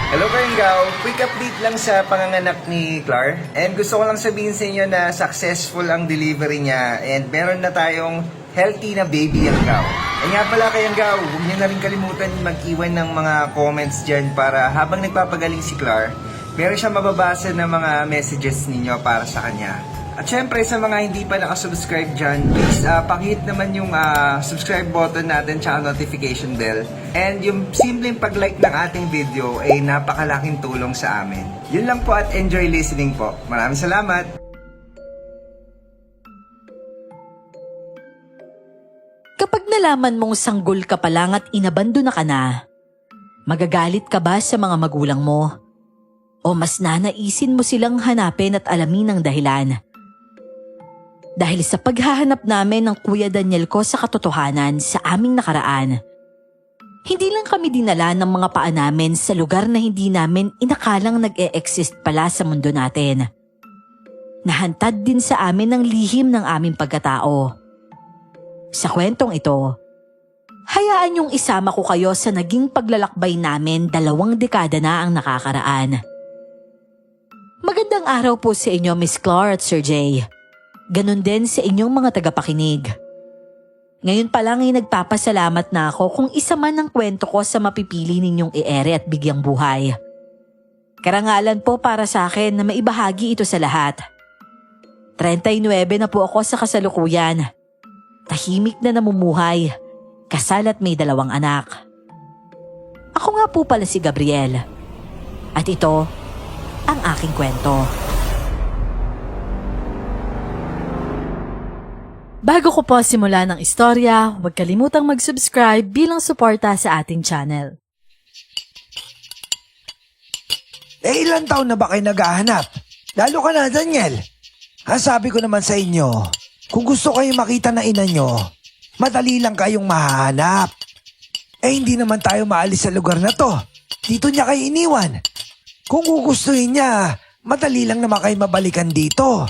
Hello Karinggaw, quick update lang sa panganganak ni Clar. And gusto ko lang sabihin sa inyo na successful ang delivery niya and meron na tayong healthy na baby ang Gaw. Eh nga pala Karinggaw, huwag niyo na rin kalimutan mag-iwan ng mga comments dyan para habang nagpapagaling si Clar, meron siya mababasa ng mga messages ninyo para sa kanya. At syempre sa mga hindi pa nakasubscribe dyan, please pakihit naman yung subscribe button natin tsaka notification bell. And yung simpleng pag-like ng ating video ay napakalaking tulong sa amin. Yun lang po at enjoy listening po. Maraming salamat! Kapag nalaman mong sanggol ka pa lang at inabandona ka na, magagalit ka ba sa mga magulang mo? O mas nanaisin mo silang hanapin at alamin ang dahilan? Dahil sa paghahanap namin ng Kuya Daniel ko sa katotohanan sa aming nakaraan, hindi lang kami dinala ng mga paa namin sa lugar na hindi namin inakalang nag-e-exist pala sa mundo natin. Nahantad din sa amin ng lihim ng aming pagkatao. Sa kwentong ito, hayaan yung isama ko kayo sa naging paglalakbay namin 2 dekada na ang nakakaraan. Magandang araw po sa inyo, Miss Clar at Sir Jay. Ganon din sa inyong mga tagapakinig. Ngayon pa lang ay nagpapasalamat na ako kung isa man ang kwento ko sa mapipili ninyong i-ere at bigyang buhay. Karangalan po para sa akin na maibahagi ito sa lahat. 39 na po ako sa kasalukuyan. Tahimik na namumuhay, kasal at may 2 anak. Ako nga po pala si Gabriel. At ito ang aking kwento. Bago ko po simula ng istorya, huwag kalimutang mag-subscribe bilang suporta sa ating channel. Ilan taon na ba kayo naghahanap? Lalo ka na, Daniel. Sabi ko naman sa inyo, kung gusto kayo makita na ina nyo, madali lang kayong mahanap. Hindi naman tayo maalis sa lugar na to. Dito niya kayo iniwan. Kung gugustuhin niya, madali lang naman kayo mabalikan dito.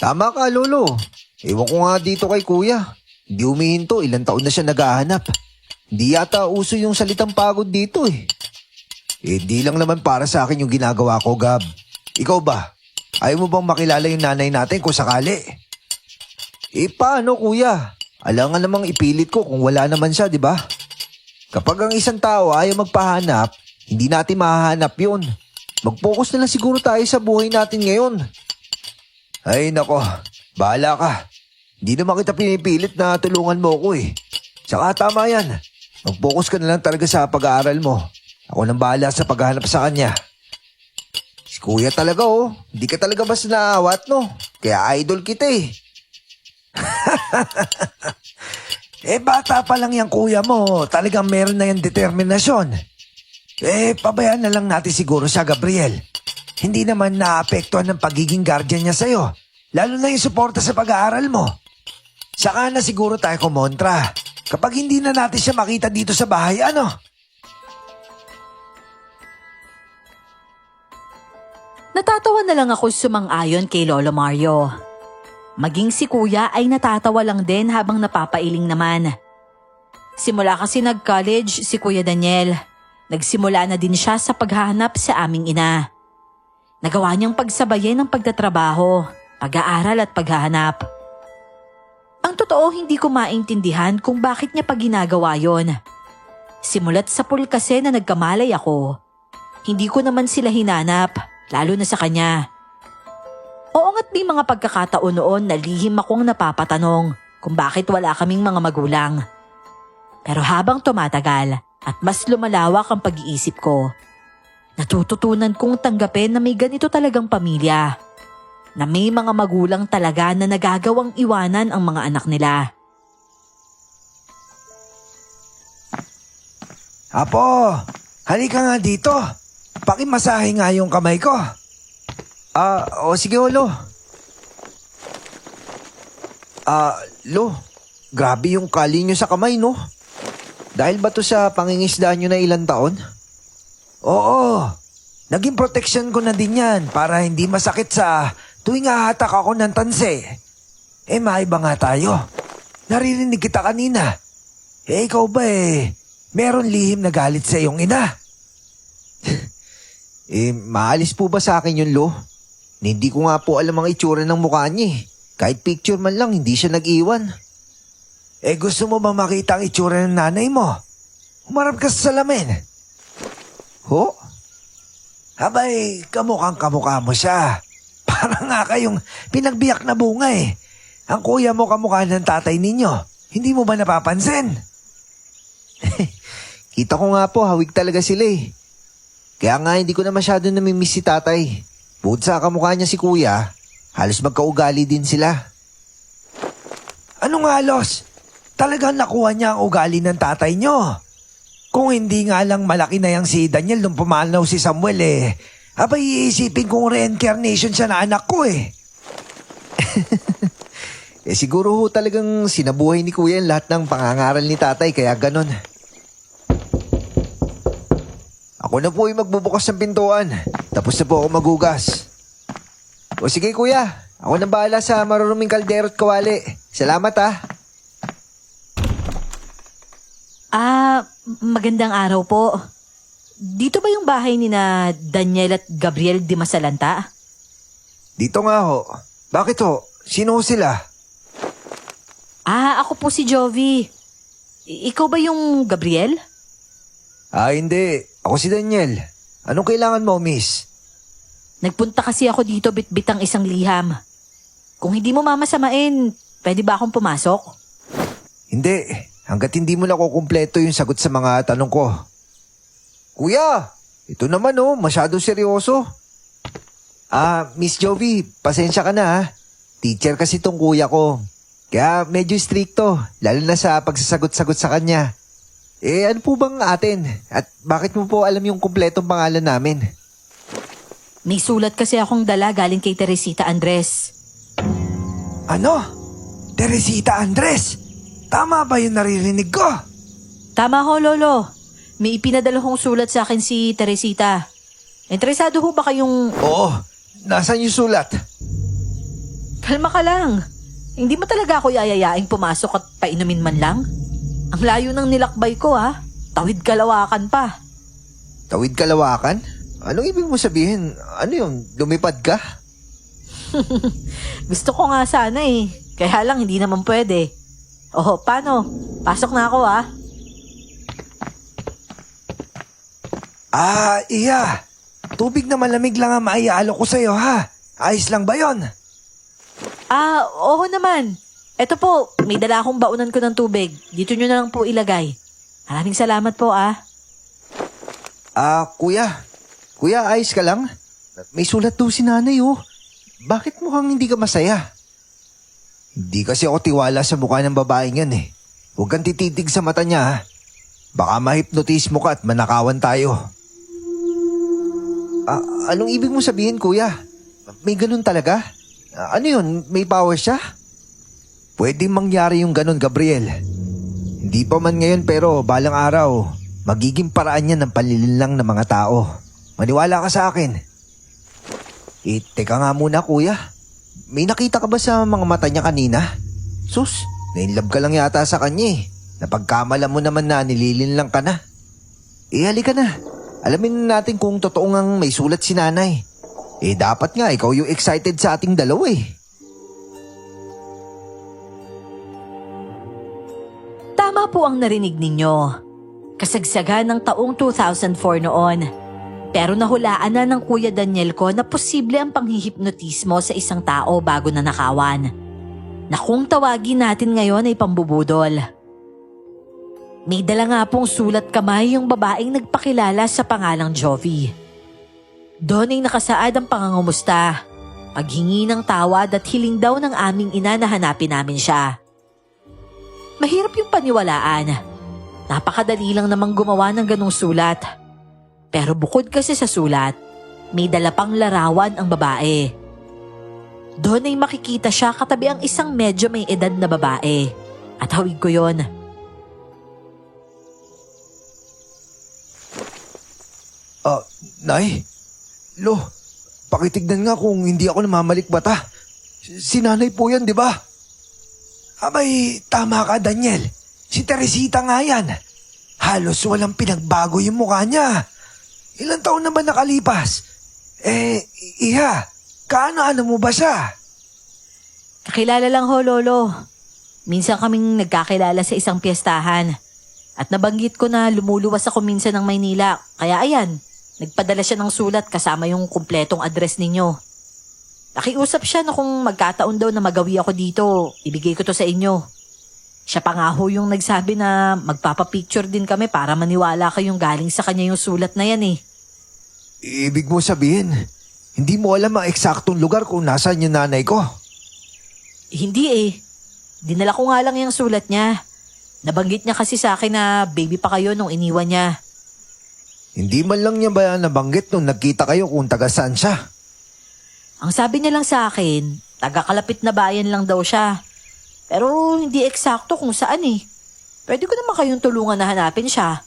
Tama ka, Lolo. Ewan ko nga dito kay Kuya. Hindi humihinto, ilang taon na siya naghahanap. Hindi yata uso yung salitang pagod dito eh. Di lang naman para sa akin yung ginagawa ko, Gab. Ikaw ba? Ayaw mo bang makilala yung nanay natin kung sakali? Paano, Kuya? Alangan namang ipilit ko kung wala naman siya, di ba? Kapag ang isang tao ayaw magpahanap, hindi natin mahahanap yun. Mag-focus na lang siguro tayo sa buhay natin ngayon. Ay nako, bahala ka. Hindi naman kita pinipilit na tulungan mo ko eh. Saka tama yan. Mag-focus ka na lang talaga sa pag-aaral mo. Ako nang bahala sa paghahanap sa kanya. Si Kuya talaga oh. Hindi ka talaga basta naawat no. Kaya idol kita eh. Bata pa lang yung kuya mo. Talagang meron na yung determinasyon. Pabayaan na lang natin siguro sa Gabriel. Hindi naman naapektuhan ng pagiging guardian niya sa'yo. Lalo na yung suporta sa pag-aaral mo. Saka na siguro tayo kumontra. Kapag hindi na natin siya makita dito sa bahay, ano? Natatawa na lang ako sumang-ayon kay Lolo Mario. Maging si Kuya ay natatawa lang din habang napapailing naman. Simula kasi nag-college si Kuya Daniel. Nagsimula na din siya sa paghahanap sa aming ina. Nagawa niyang pagsabayin ng pagtatrabaho, pag-aaral at paghahanap. Ang totoo, hindi ko maintindihan kung bakit niya pa ginagawa yon. Simulat sa pool kasi na nagkamalay ako. Hindi ko naman sila hinanap, lalo na sa kanya. Oo nga't may mga pagkakataon noon na lihim akong napapatanong kung bakit wala kaming mga magulang. Pero habang tumatagal at mas lumalawak ang pag-iisip ko, natututunan kong tanggapin na may ganito talagang pamilya. Na may mga magulang talaga na nagagawang iwanan ang mga anak nila. Apo, halika nga dito. Pakimasahe nga yung kamay ko. Sige Lo. Lo, grabe yung kali nyo sa kamay no? Dahil ba to sa pangingisdaan nyo na ilang taon? Oo, naging protection ko na din yan para hindi masakit sa tuwing hahatak ako ng tanse. Maiba nga tayo. Naririnig kita kanina. Ikaw ba meron lihim na galit sa iyong ina? Maalis po ba sa akin yun, Lo? Hindi ko nga po alam ang itsura ng mukha niya eh. Kahit picture man lang, hindi siya nag-iwan. Gusto mo ba makita ang itsura ng nanay mo? Humarap ka sa salamin. Ho? Abay, kamukha mo siya. Parang nga kayong pinagbiyak na bunga eh. Ang kuya mo kamukha ng tatay ninyo. Hindi mo ba napapansin? Kita ko nga po, hawig talaga sila eh. Kaya nga hindi ko na masyado namimiss si tatay. Bukod sa kamukha niya si kuya, halos magkaugali din sila. Ano nga, Los? Talagang nakuha niya ang ugali ng tatay nyo. Kung hindi nga lang malaki na yang si Daniel nung pumanaw si Samuel eh. Abay, iisipin kong reincarnation siya na anak ko eh. Siguro ho talagang sinabuhay ni kuya lahat ng pangangaral ni tatay kaya ganon. Ako na po yung magbubukas ng pintuan. Tapos na po ako magugas. O sige kuya, ako na bahala sa maruruming kaldero at kawali. Salamat ah. Magandang araw po. Dito ba yung bahay ni na Daniel at Gabriel Di Masalanta? Dito nga ho. Bakit ho? Sino ho sila? Ako po si Jovi. Ikaw ba yung Gabriel? Hindi. Ako si Daniel. Anong kailangan mo, miss? Nagpunta kasi ako dito bitbit ang isang liham. Kung hindi mo mamasamain, pwede ba akong pumasok? Hindi. Hanggat hindi mo nakukumpleto yung sagot sa mga tanong ko. Kuya, ito naman oh, masyado seryoso. Miss Jovi, pasensya ka na ha. Teacher kasi tong kuya ko. Kaya medyo stricto, lalo na sa pagsasagot-sagot sa kanya. Ano po bang atin? At bakit mo po alam yung kumpletong pangalan namin? May sulat kasi akong dala galing kay Teresita Andres. Ano? Teresita Andres? Tama ba yung naririnig ko? Tama ho, Lolo. May ipinadala kong sulat sa akin si Teresita. Interesado ho ba kayong... Oo. Nasaan yung sulat? Kalma ka lang. Hindi mo talaga ako yayayaing pumasok at painumin man lang? Ang layo ng nilakbay ko ha. Tawid kalawakan pa. Tawid kalawakan? Anong ibig mo sabihin? Ano yun? Lumipad ka? Gusto ko nga sana eh. Kaya lang hindi naman pwede. Paano? Pasok na ako ha. Iya. Tubig na malamig lang ang maiaalok ko sa'yo ha. Ayos lang ba yon? Oo naman. Eto po, may dala akong baunan ko ng tubig. Dito nyo na lang po ilagay. Maraming salamat po Kuya. Kuya, ayos ka lang? May sulat daw si nanay oh. Bakit mukhang hindi ka masaya? Hindi kasi ako tiwala sa mukha ng babaeng yan eh. Huwag kang tititig sa mata niya ha. Baka ma-hypnotize mo ka at manakawan tayo. Anong ibig mo sabihin, kuya? May ganun talaga? Ano yun? May power siya? Pwedeng mangyari yung ganun, Gabriel. Hindi pa man ngayon pero balang araw, magiging paraan yan ng panlilinlang ng mga tao. Maniwala ka sa akin. Teka nga muna, kuya. May nakita ka ba sa mga mata niya kanina? Sus, nainlove ka lang yata sa kanya eh. Napagkamala mo naman na nililinlang ka na. Halika na. Alamin natin kung totoo ngang may sulat si nanay. Dapat nga ikaw yung excited sa ating dalawa eh. Tama po ang narinig ninyo. Kasagsagan ng taong 2004 noon. Pero nahulaan na ng Kuya Daniel ko na posible ang panghihipnotismo sa isang tao bago na nakawan. Na kung tawagin natin ngayon ay pambubudol. May dala nga pong sulat kamay yung babaeng nagpakilala sa pangalang Jovi. Doon ay nakasaad ang pangangumusta, paghingi ng tawad at hiling daw ng aming ina na hanapin namin siya. Mahirap yung paniwalaan. Napakadali lang namang gumawa ng ganong sulat. Pero bukod kasi sa sulat, may dala pang larawan ang babae. Doon ay makikita siya katabi ang isang medyo may edad na babae. At hawig ko yon. Nay? Lo, pakitignan nga kung hindi ako namamalikbata. Si nanay po yan, di ba? Abay, tama ka, Daniel. Si Teresita nga yan. Halos walang pinagbago yung mukha niya. Ilang taon na ba nakalipas? Iha, kaano-ano mo ba siya? Kakilala lang ho, Lolo. Minsan kaming nagkakilala sa isang piyestahan. At nabanggit ko na lumuluwas ako minsan ng Maynila. Kaya ayan, nagpadala siya ng sulat kasama yung kumpletong address ninyo. Nakiusap siya na kung magkataon daw na magawi ako dito, ibigay ko to sa inyo. Siya pa nga ho yung nagsabi na magpapapicture din kami para maniwala kayong galing sa kanya yung sulat na yan eh. Ibig mo sabihin, hindi mo alam ang eksaktong lugar kung nasaan yung nanay ko? Hindi eh. Dinala ko nga lang yung sulat niya. Nabanggit niya kasi sa akin na baby pa kayo nung iniwan niya. Hindi man lang niya ba nabanggit nung nagkita kayo kung taga saan siya? Ang sabi niya lang sa akin, taga-kalapit na bayan lang daw siya. Pero hindi eksakto kung saan eh. Pwede ko naman kayong tulungan na hanapin siya.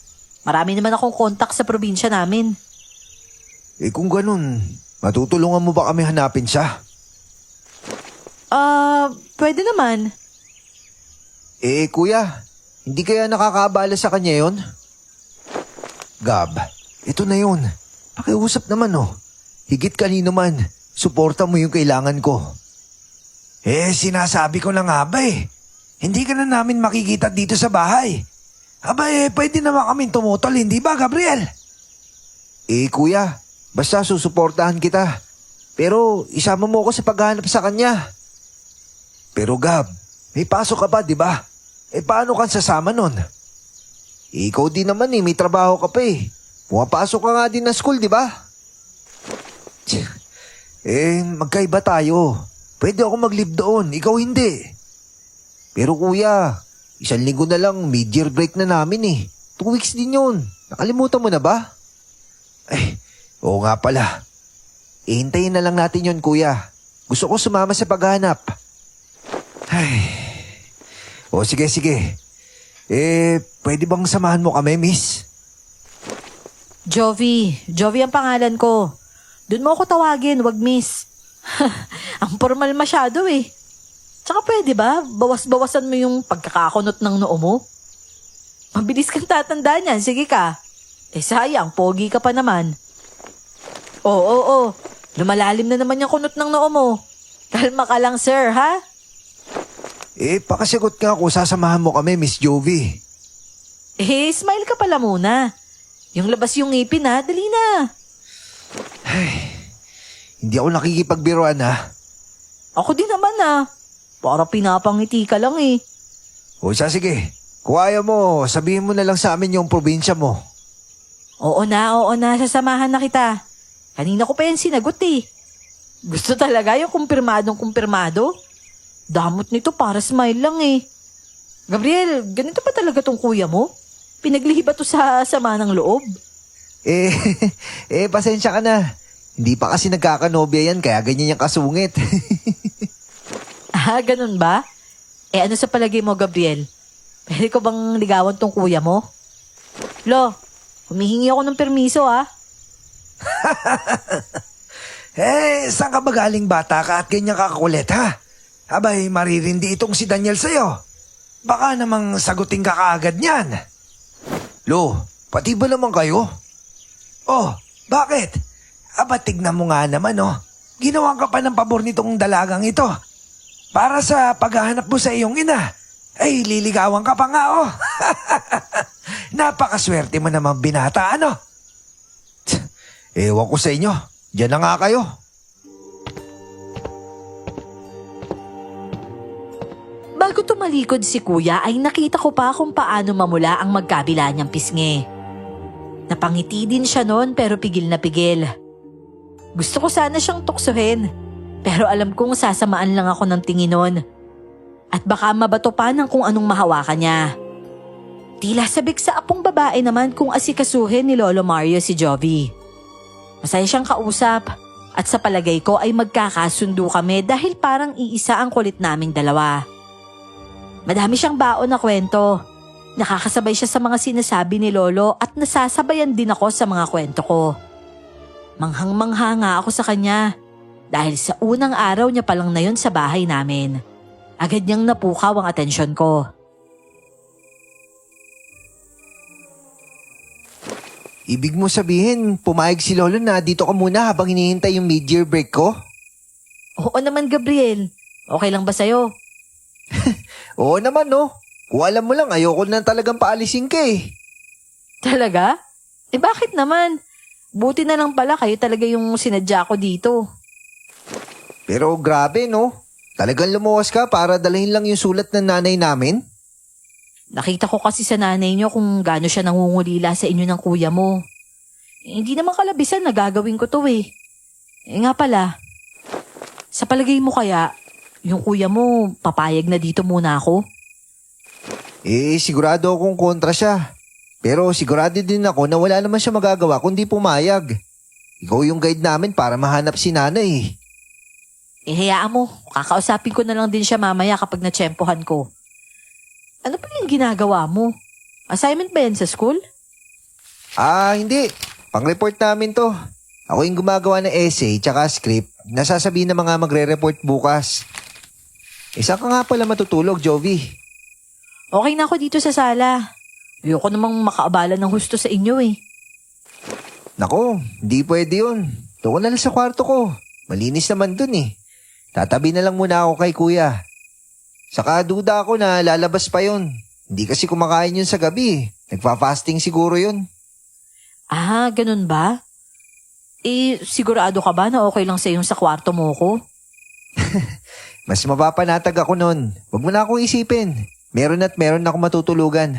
Marami naman akong kontak sa probinsya namin. Kung ganun, matutulungan mo ba kami hanapin siya? Pwede naman. Kuya, hindi kaya nakakaabala sa kanya yon? Gab, ito na yun. Pakiusap naman Higit kanino man, suporta mo yung kailangan ko. Sinasabi ko na nga ba Hindi ka na namin makikita dito sa bahay. Aba pwede naman kaming tumutol, hindi ba Gabriel? Kuya, basta susuportahan kita. Pero isama mo ako sa paghahanap sa kanya. Pero Gab, may pasok ka pa, di ba? Paano kang sasama nun? Ikaw din naman may trabaho ka pa Pumapasok ka nga din na school, di ba? Magkaiba tayo. Pwede ako mag-leave doon, ikaw hindi. Pero kuya, 1 linggo na lang mid-year break na namin 2 weeks din yun. Nakalimutan mo na ba? Oo nga pala. Hintayin na lang natin yun, kuya. Gusto ko sumama sa paghahanap. Sige. Pwede bang samahan mo kami, miss? Jovi ang pangalan ko. Doon mo ako tawagin, wag miss. Ang formal masyado Tsaka pwede ba, bawas-bawasan mo yung pagkakakunot ng noo mo? Mabilis kang tatanda niyan, sige ka. Sayang, pogi ka pa naman. Oo, lumalalim na naman yung kunot ng noo mo. Kalma ka lang sir, ha? Pakasigot nga kung sasamahan mo kami, Miss Jovi. Smile ka pala muna. Yung labas yung ngipin ha, dali na. Hindi ako nakikipagbiruan Ako din naman Para pinapangiti ka lang Sige. Kung ayaw mo, sabihin mo na lang sa amin yung probinsya mo. Oo na, sasamahan na kita. Kanina ko pa yan sinagot Gusto talaga yung kumpirmadong-kumpirmado? Damot nito para smile lang Gabriel, ganito pa talaga tong kuya mo? Pinaglihi ba to sa sama ng loob? Pasensya ka na. Hindi pa kasi nagkakanobya yan, kaya ganyan yung kasungit. Ganun ba? Ano sa palagay mo, Gabriel? Pwede ko bang ligawan tong kuya mo? Lo, humihingi ako ng permiso Saan ka ba galing bata ka at ganyan kakakulit Abay, maririndi itong si Daniel sa'yo. Baka namang sagutin ka kaagad niyan. Lo, pati ba naman kayo? Oh, bakit? Aba, tignan mo nga naman Ginawan ka pa ng pabor nitong dalagang ito. Para sa paghahanap mo sa iyong ina. Liligawan ka pa nga Napakaswerte mo naman binata, Ewan ko sa inyo. Diyan na nga kayo. Bago tumalikod si kuya ay nakita ko pa kung paano mamula ang magkabila niyang pisngi. Napangiti din siya noon pero pigil na pigil. Gusto ko sana siyang tuksohin pero alam kong sasamaan lang ako ng tingin noon. At baka mabato pa ng kung anong mahawakan niya. Tila sabik sa apong babae naman kung asikasuhin ni Lolo Mario si Jovi. Masaya siyang kausap at sa palagay ko ay magkakasundo kami dahil parang iisa ang kulit naming dalawa. Madami siyang baon na kwento. Nakakasabay siya sa mga sinasabi ni Lolo at nasasabayan din ako sa mga kwento ko. Manghang-mangha nga ako sa kanya dahil sa unang araw niya palang na yun sa bahay namin. Agad niyang napukaw ang atensyon ko. Ibig mo sabihin, pumayag si Lolo na dito ka muna habang hinihintay yung mid-year break ko? Oo naman, Gabriel. Okay lang ba sa'yo? Oo naman, no. Kung alam mo lang, ayoko na talagang paalisin ka eh. Talaga? Bakit naman? Buti na lang pala kayo talaga yung sinadya ko dito. Pero grabe, no? Talagang lumuwas ka para dalhin lang yung sulat ng nanay namin? Nakita ko kasi sa nanay niyo kung gaano siya nangungulila sa inyo ng kuya mo. Hindi naman kalabisan na gagawin ko to eh. Nga pala, sa palagay mo kaya, yung kuya mo papayag na dito muna ako? Sigurado akong kontra siya. Pero sigurado din ako na wala naman siya magagawa kundi pumayag. Ikaw yung guide namin para mahanap si nanay. Hayaan mo, kakausapin ko na lang din siya mamaya kapag natsyempohan ko. Ano pa yung ginagawa mo? Assignment ba yan sa school? Hindi. Pang-report namin to. Ako yung gumagawa ng essay tsaka script. Nasasabihin ng mga magre-report bukas. Isa ka nga pala matutulog, Jovi. Okay na ako dito sa sala. Ayoko namang makaabala ng husto sa inyo eh. Nako, hindi pwede yun. Doon na lang sa kwarto ko. Malinis naman dun eh. Tatabi na lang muna ako kay kuya. Saka duda ako na lalabas pa yun. Hindi kasi kumakain yun sa gabi. Nagpa-fasting siguro yun. Ganun ba? Sigurado ka ba na okay lang sa sa kwarto mo ko? Mas mapapanatag ako nun. Huwag mo na akong isipin. Meron at meron ako matutulugan.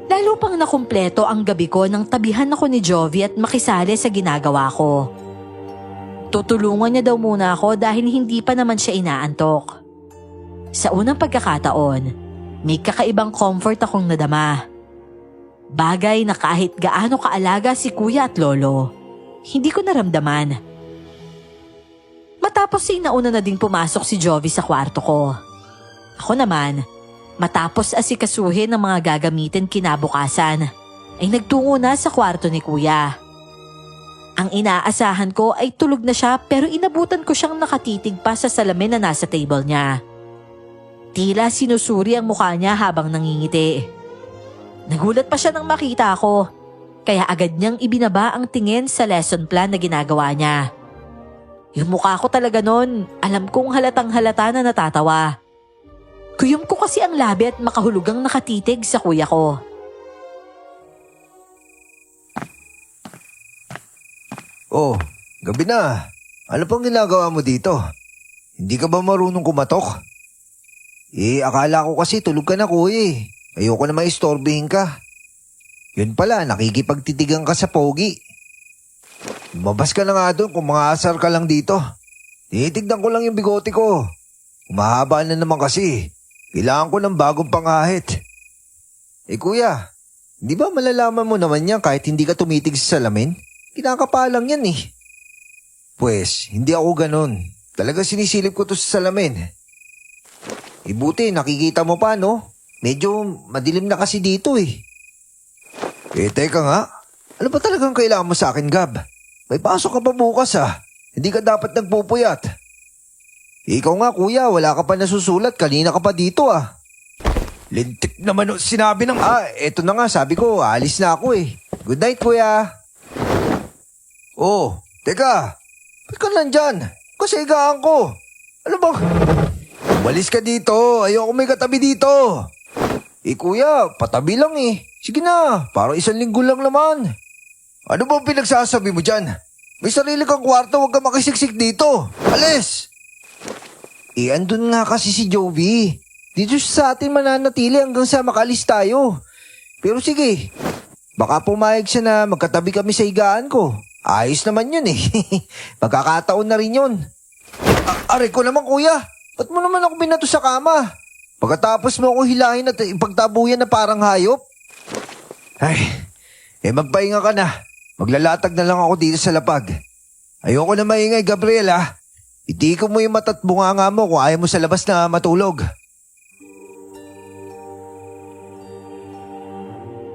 Lalo pang nakumpleto ang gabi ko nang tabihan ako ni Jovi at makisali sa ginagawa ko. Tutulungan niya daw muna ako dahil hindi pa naman siya inaantok. Sa unang pagkakataon, may kakaibang comfort akong nadama. Bagay na kahit gaano kaalaga si kuya at lolo, hindi ko naramdaman. Matapos nauna na ding pumasok si Jovi sa kwarto ko. Ako naman, matapos asikasuhin ang mga gagamitin kinabukasan, ay nagtungo na sa kwarto ni kuya. Ang inaasahan ko ay tulog na siya pero inabutan ko siyang nakatitig pa sa salamin na nasa table niya. Tila sinusuri ang mukha niya habang nangingiti. Nagulat pa siya nang makita ako, kaya agad niyang ibinaba ang tingin sa lesson plan na ginagawa niya. Yung mukha ko talaga nun, alam kong halatang halata na natatawa. Kuyom ko kasi ang labi at makahulugang nakatitig sa kuya ko. Oh, gabi na. Ano pang ginagawa mo dito? Hindi ka ba marunong kumatok? Akala ko kasi tulog ka na kuya eh. Ayoko na maistorbihin ka. Yun pala, nakikipagtitigan ka sa pogi. Lumabas ka na nga doon kung mga asar ka lang dito. Tinitignan ko lang yung bigote ko. Umahaba na naman kasi. Kailangan ko ng bagong pangahit. Kuya, di ba malalaman mo naman yan kahit hindi ka tumitig sa salamin? Kinakapalang yan eh. Pwes, hindi ako ganun. Talaga sinisilip ko to sa salamin. Buti, nakikita mo pa no? Medyo madilim na kasi dito eh. Teka nga. Ano ba talagang kailangan mo sa akin, Gab? May pasok ka pa bukas ah. Hindi ka dapat nagpupuyat. Ikaw nga kuya, wala ka pa nasusulat. Kanina ka pa dito ah. Lintik naman sinabi ng... eto na nga, sabi ko, alis na ako eh. Good night kuya. Oh, teka. Ba't ka nandyan? Kasi higaan ko. Ano bang... Umalis ka dito. Ayoko may katabi dito. Kuya, patabi lang eh. Sige na, parang 1 linggo lang naman. Ano bang pinagsasabi mo dyan? May sarili kang kwarto, huwag ka makisiksik dito. Alis! Andun nga kasi si Jovi. Dito siya sa atin mananatili hanggang sa makalis tayo. Pero sige, baka pumayag siya na magkatabi kami sa higaan ko. Ayos naman yun eh. Magkakataon na rin yun. Aray ko naman kuya, ba't mo naman ako binato sa kama? Pagkatapos mo ako hilahin at ipagtabuyan na parang hayop? Ay, magpahinga ka na. Maglalatag na lang ako dito sa lapag. Ayoko na maingay, Gabriel ah. Itiko mo yung mata't bunganga mo kung ayaw mo sa labas na matulog.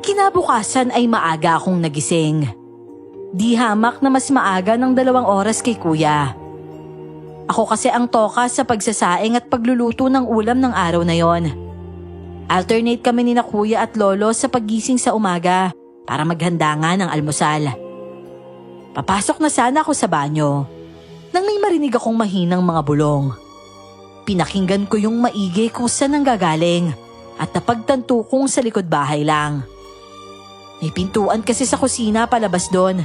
Kinabukasan ay maaga akong nagising. Di hamak na mas maaga ng 2 oras kay kuya. Ako kasi ang toka sa pagsasaing at pagluluto ng ulam ng araw na yon. Alternate kami ni na kuya at lolo sa paggising sa umaga para maghanda nga ng almusal. Papasok na sana ako sa banyo nang may marinig akong mahinang mga bulong. Pinakinggan ko yung maigi kung saan nanggagaling at napagtanto kong sa likod bahay lang. May pintuan kasi sa kusina palabas doon.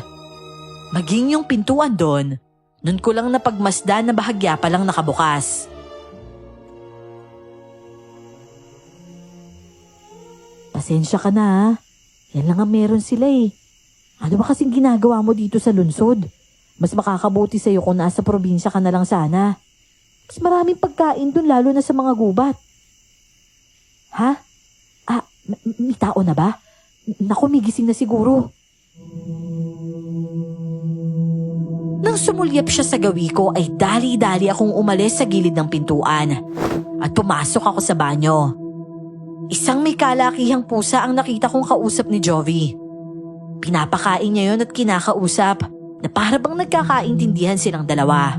Maging yung pintuan doon, nun ko lang napagmasdan na bahagya pa lang nakabukas. Pasensya ka na ha. Yan lang ang meron sila eh. Ano ba kasing ginagawa mo dito sa lungsod? Mas makakabuti sa'yo kung nasa probinsya ka na lang sana. Mas maraming pagkain dun lalo na sa mga gubat. Ha? May tao na ba? Naku, may gising na siguro. Nang sumulyap siya sa gawi ko ay dali-dali akong umalis sa gilid ng pintuan at pumasok ako sa banyo. Isang may kalakihang pusa ang nakita kong kausap ni Jovi. Pinapakain niya yon at kinakausap na para bang nagkakaintindihan silang dalawa.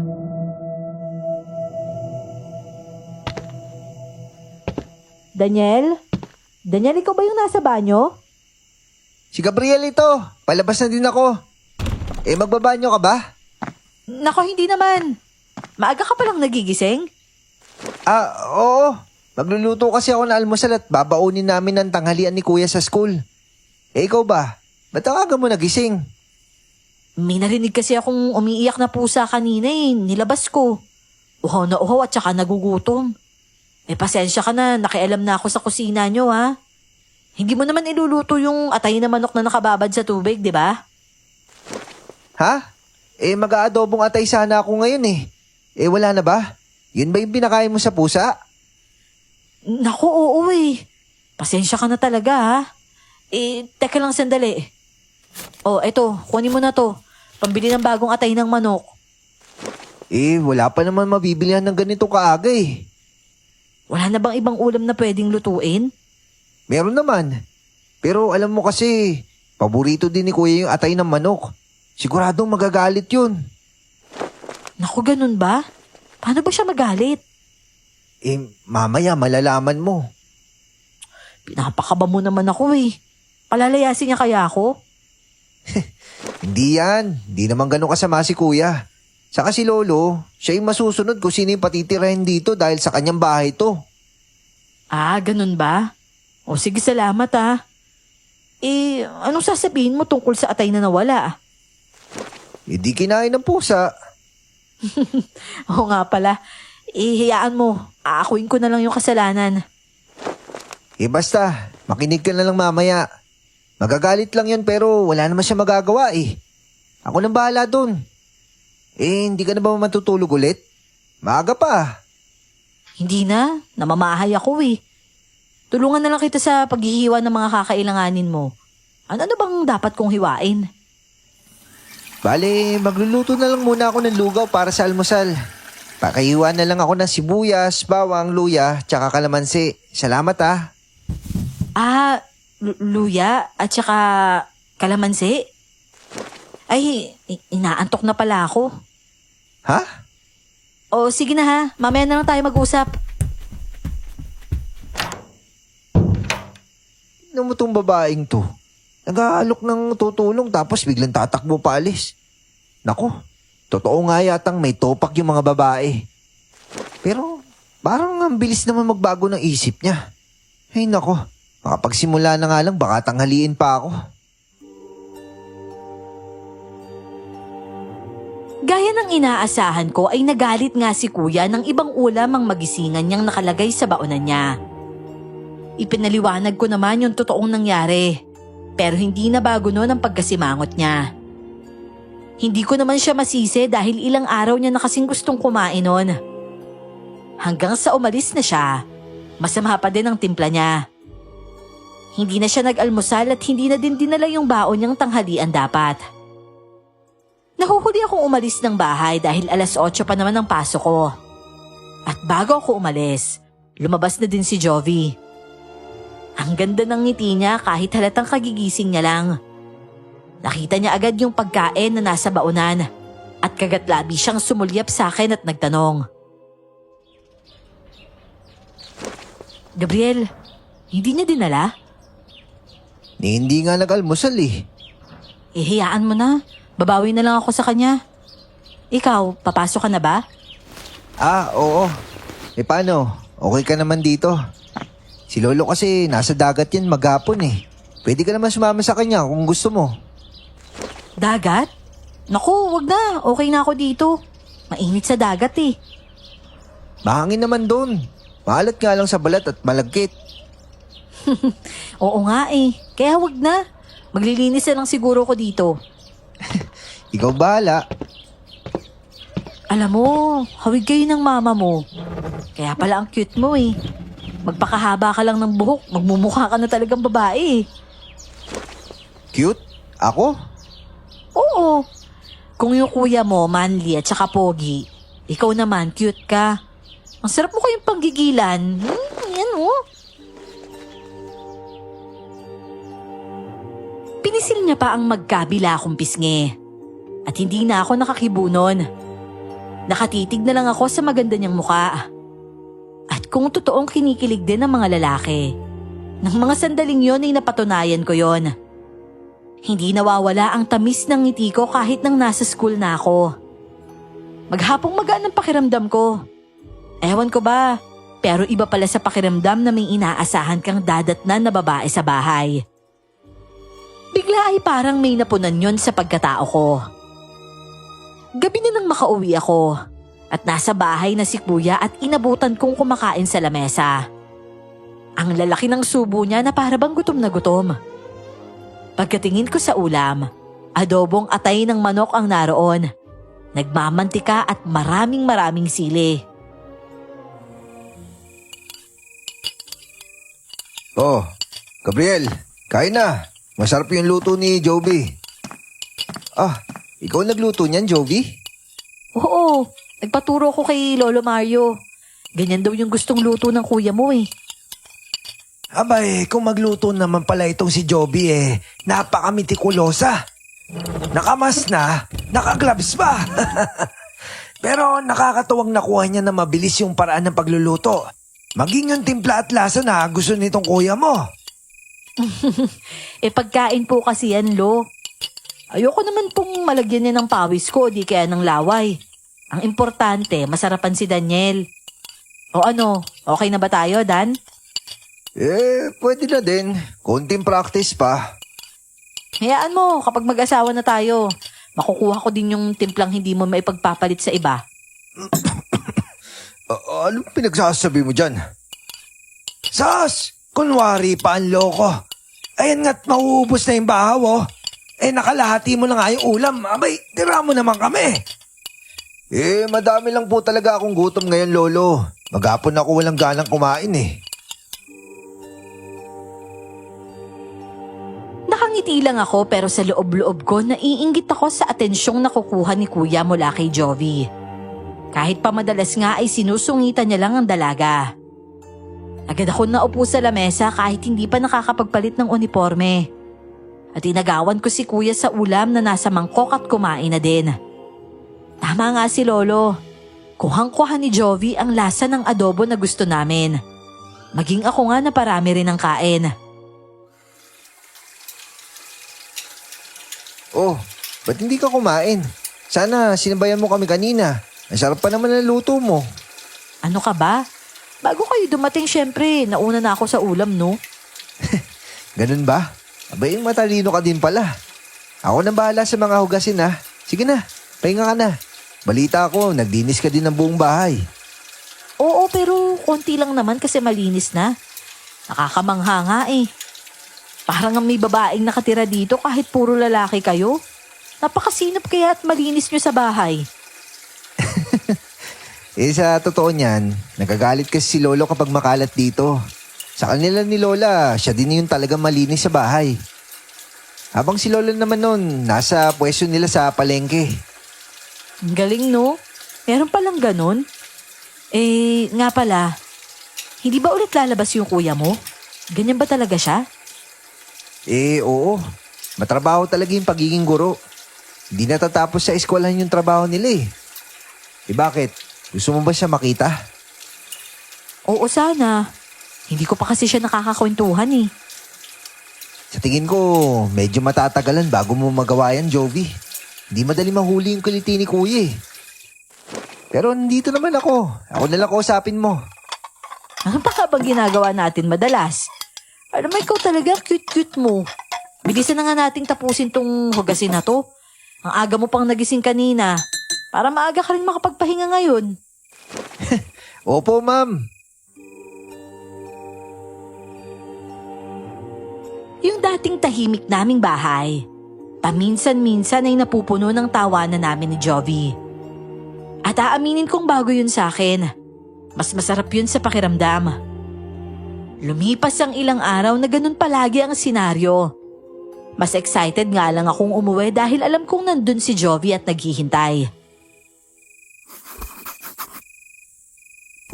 Daniel? Daniel, ikaw ba yung nasa banyo? Si Gabriel ito. Palabas na din ako. Magbabanyo ka ba? Nako, hindi naman. Maaga ka palang nagigising? Oo. Magluluto kasi ako ng almusal at babaunin namin ng tanghalian ni Kuya sa school. Ikaw ba? Ba't ang aga mo nagising? May narinig kasi akong umiiyak na pusa kanina eh. Nilabas ko. Uhaw na uhaw at saka nagugutom. Pasensya ka na, nakialam na ako sa kusina nyo ha. Hindi mo naman iluluto yung atay na manok na nakababad sa tubig, di ba? Ha? Mag-aadobong atay sana ako ngayon eh. Wala na ba? Yun ba yung pinakain mo sa pusa? Naku, oo eh. Pasensya ka na talaga ha. Teka lang sandali. Eto, kunin mo na to. Pambili ng bagong atay ng manok. Wala pa naman mabibilihan ng ganito kaaga eh. Wala na bang ibang ulam na pwedeng lutuin? Meron naman. Pero alam mo kasi, paborito din ni Kuya yung atay ng manok. Siguradong magagalit yun. Naku, ganun ba? Paano ba siya magalit? Mamaya malalaman mo. Pinapakaba mo naman ako eh. Palalayasin niya kaya ako? Hindi yan. Hindi naman ganun kasama si Kuya. Saka si Lolo, siya yung masusunod kung sino yung patitirahin dito dahil sa kanyang bahay to. Ganun ba? O sige, salamat ah. Anong sasabihin mo tungkol sa atay na nawala? Di kinain ng pusa. Oo nga pala. Hiyaan mo. Aakuin ko na lang yung kasalanan. Basta, makinig ka na lang mamaya. Magagalit lang yun pero wala naman siya magagawa eh. Ako nang bahala dun. Hindi ka na ba matutulog ulit? Maaga pa. Hindi na. Namamahay ako eh. Tulungan na lang kita sa paghihiwa ng mga kakailanganin mo. Ano bang dapat kong hiwain? Bale, magluluto na lang muna ako ng lugaw para sa almusal. Pakahiwa na lang ako ng sibuyas, bawang, luya, tsaka kalamansi. Salamat ah. Luya at saka kalamansi? Ay, inaantok na pala ako. Ha? O sige na ha, mamaya na lang tayo mag-usap. Tignan mo tong babaeng to. Nag-aalok ng tutulong tapos biglang tatakbo paalis. Nako, totoo nga yatang may topak yung mga babae. Pero parang ang bilis naman magbago ng isip niya. Ay nako, makapagsimula na nga lang baka tanghaliin pa ako. Gaya ng inaasahan ko ay nagalit nga si kuya ng ibang ulam ang magisingan niyang nakalagay sa baonan niya. Ipinaliwanag ko naman yung totoong nangyari, pero hindi na bago noon ang pagkasimangot niya. Hindi ko naman siya masisi dahil ilang araw niya na kasing gustong kumain noon. Hanggang sa umalis na siya, masama pa din ang timpla niya. Hindi na siya nag-almusal at hindi na din dinala yung baon niyang tanghalian dapat. Nahuhuli akong umalis ng bahay dahil 8:00 pa naman ang pasok ko. At bago ako umalis, lumabas na din si Jovi. Ang ganda ng ngiti niya kahit halatang kagigising niya lang. Nakita niya agad yung pagkain na nasa baonan at kagatlabi siyang sumulyap sa akin at nagtanong. Gabriel, Hindi niya dinala? Hindi nga nag-almusal eh. Hiyaan mo na. Babawi na lang ako sa kanya. Ikaw, papasok ka na ba? Oo. Paano? Okay ka naman dito? Si Lolo kasi nasa dagat yan maghapon eh. Pwede ka naman sumama sa kanya kung gusto mo. Dagat? Naku, wag na. Okay na ako dito. Mainit sa dagat eh. Mahangin naman doon. Maalat nga lang sa balat at malagkit. Oo nga eh. Kaya wag na. Maglilinis na lang siguro ko dito. Ikaw bahala. Alam mo, hawig kayo ng mama mo. Kaya pala ang cute mo eh. Magpakahaba ka lang ng buhok, magmumukha ka na talagang babae eh. Cute? Ako? Oo. Kung yung kuya mo, manly at saka pogi, ikaw naman, cute ka. Ang sarap mo kayong panggigilan. Yan oh. Pinisil niya pa ang magkabila kong pisngi. At hindi na ako nakakibunon. Nakatitig na lang ako sa maganda niyang mukha. At kung totoong kinikilig din ng mga lalaki, ng mga sandaling yon ay napatunayan ko yon. Hindi nawawala ang tamis ng ngiti ko kahit nang nasa school na ako. Maghapong magaan ang pakiramdam ko. Ewan ko ba, pero iba pala sa pakiramdam na may inaasahan kang dadatnan na babae sa bahay. Bigla ay parang may napunan yon sa pagkatao ko. Gabi na nang makauwi ako at nasa bahay na si kuya at inabutan kong kumakain sa lamesa. Ang lalaki ng subo niya na para bang gutom na gutom. Pagkatingin ko sa ulam, adobong atay ng manok ang naroon. Nagmamantika at maraming sili. Oh, Gabriel, kain na. Masarap yung luto ni Joby. Ikaw nagluto niyan, Joby? Oo, nagpaturo ko kay Lolo Mario. Ganyan daw yung gustong luto ng kuya mo eh. Abay, kung magluto naman pala itong si Joby napakamitikulosa. Nakamas na, nakagloves pa. Pero nakakatuwang nakuha niya na mabilis yung paraan ng pagluluto. Maging yung timpla at lasa na gusto nitong kuya mo. Pagkain po kasi yan, Lo. Ayoko naman pong malagyan niya ng pawis ko, di kaya ng laway. Ang importante, masarapan si Daniel. O ano, okay na ba tayo, Dan? Pwede na din. Konting practice pa. Hayaan mo, kapag mag-asawa na tayo, makukuha ko din yung timplang hindi mo maipagpapalit sa iba. Anong pinagsasabi mo dyan? Sos! Kunwari pa ang loko. Ayan nga't mauubos na yung bahaw nakalahati mo na nga yung ulam. Abay, tira mo naman kami. Madami lang po talaga akong gutom ngayon, Lolo. Maghapon ako walang ganang kumain eh. Nakangiti lang ako pero sa loob-loob ko naiinggit ako sa atensyong nakukuha ni Kuya mula kay Jovi. Kahit pa madalas nga ay sinusungitan niya lang ang dalaga. Agad ako naupo sa lamesa kahit hindi pa nakakapagpalit ng uniforme. At inagawan ko si Kuya sa ulam na nasa mangkok at kumain na din. Tama nga si Lolo. Kuhang-kuha ni Jovi ang lasa ng adobo na gusto namin. Maging ako nga na parami rin ang kain. Oh, ba't hindi ka kumain? Sana sinabayan mo kami kanina. Ang sarap pa naman ng luto mo. Ano ka ba? Bago kayo dumating syempre, nauna na ako sa ulam no? Ganun ba? Abay, matalino ka din pala. Ako nang bahala sa mga hugasin ha. Sige na, pahinga ka na. Balita ko, nagdinis ka din ng buong bahay. Oo, pero konti lang naman kasi malinis na. Nakakamangha nga eh. Parang may babaeng nakatira dito kahit puro lalaki kayo. Napakasinop kaya at malinis nyo sa bahay. Sa totoo niyan, nagagalit kasi si Lolo kapag makalat dito. Sa kanila ni Lola, siya din yung talagang malinis sa bahay. Habang si Lola naman nun, nasa pwesto nila sa palengke. Ang galing no? Meron palang ganun? Nga pala, hindi ba ulit lalabas yung kuya mo? Ganyan ba talaga siya? Oo. Matrabaho talaga yung pagiging guro. Hindi natatapos sa eskwelahan yung trabaho nila eh. Bakit? Gusto mo ba siya makita? Oo sana. Hindi ko pa kasi siya nakakakwentuhan eh. Sa tingin ko, medyo matatagalan bago mo magawa yan, Jovi. Hindi madali mahuli yung kuliti ni Kuya eh. Pero nandito naman ako. Ako nalang kausapin mo. Ano pa ka bang ginagawa natin madalas? Alam mo, ikaw talaga, cute-cute mo. Bilisan na nga nating tapusin tong hugasin na to. Ang aga mo pang nagising kanina. Para maaga ka rin makapagpahinga ngayon. Opo, ma'am. Yung dating tahimik naming bahay, paminsan-minsan ay napupuno ng tawanan namin ni Jovi. At aaminin kong bago yun sa akin. Mas masarap yun sa pakiramdam. Lumipas ang ilang araw na ganun palagi ang senaryo. Mas excited nga lang akong umuwi dahil alam kong nandun si Jovi at naghihintay.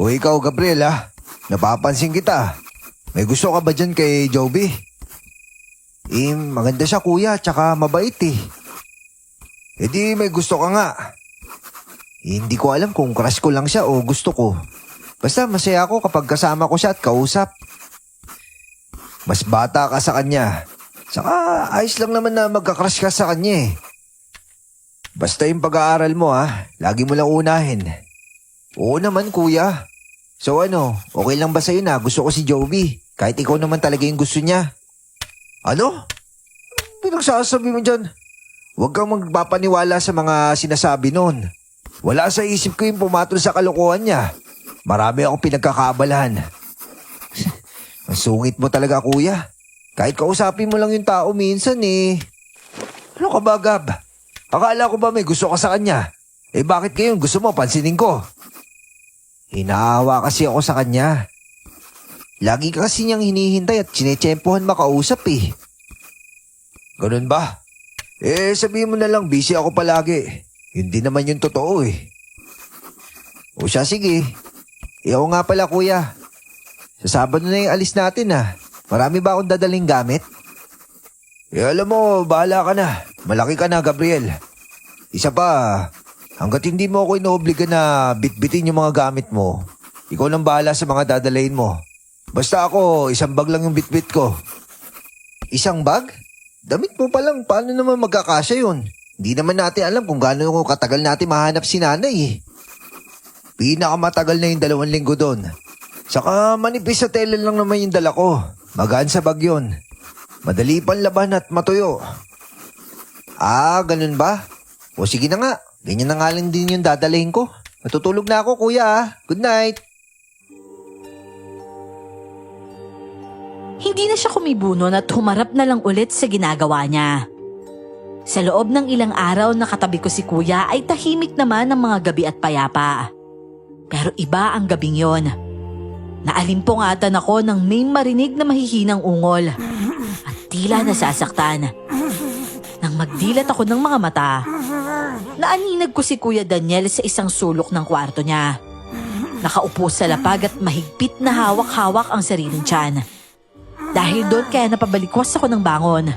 O ikaw, Gabriela. Napapansin kita. May gusto ka ba dyan kay Jovi? Maganda siya kuya, tsaka mabait eh. E di may gusto ka nga. Hindi ko alam kung crush ko lang siya o gusto ko. Basta masaya ako kapag kasama ko siya at kausap. Mas bata ka sa kanya. Saka ayos lang naman na magka-crush ka sa kanya eh. Basta yung pag-aaral mo lagi mo lang unahin. Oo naman kuya. So okay lang ba sa'yo na gusto ko si Jovi? Kahit ikaw naman talaga yung gusto niya. Ano? Pinagsasabi mo dyan? Huwag kang magpapaniwala sa mga sinasabi nun. Wala sa isip ko yung pumatol sa kalokohan niya. Marami akong pinagkakaabalahan. Ang sungit mo talaga, kuya. Kahit kausapin mo lang yung tao minsan eh. Ano ka ba, Gab? Akala ko ba may gusto ka sa kanya? Bakit ngayon gusto mo pansinin ko? Hinaawa kasi ako sa kanya. Lagi ka kasi niyang hinihintay at sinetsempohan makausap eh. Ganun ba? Sabihin mo na lang busy ako palagi. Hindi naman yung totoo eh. O siya, sige. Ako nga pala kuya. Sa Sabado na yung alis natin Marami ba akong dadaling gamit? Alam mo, bahala ka na. Malaki ka na, Gabriel. Isa pa, hanggat hindi mo ako inoobliga na bitbitin yung mga gamit mo, ikaw nang bahala sa mga dadalayin mo. Basta ako, isang bag lang yung bitbit ko. Isang bag? Damit mo pa lang, paano naman magkakasya yun? Hindi naman natin alam kung gaano katagal natin mahanap si nanay eh. Pinakamatagal na yung 2 linggo doon. Saka manipis sa tela lang naman yung dala ko. Magaan sa bag yun. Madali panlaban at matuyo. Ganun ba? O sige na nga, ganyan na nga lang din yung dadalhin ko. Natutulog na ako kuya. Good night. Hindi na siya kumibunon at humarap na lang ulit sa ginagawa niya. Sa loob ng ilang araw na katabi ko si kuya ay tahimik naman ang mga gabi at payapa. Pero iba ang gabing yon. Naalimpungatan ako nang may marinig na mahihinang ungol at tila nasasaktan. Nang magdilat ako ng mga mata, naaninag ko si Kuya Daniel sa isang sulok ng kwarto niya. Nakaupo sa lapag at mahigpit na hawak-hawak ang sariling tiyan. Dahil doon kaya napabalikwas ako ng bangon.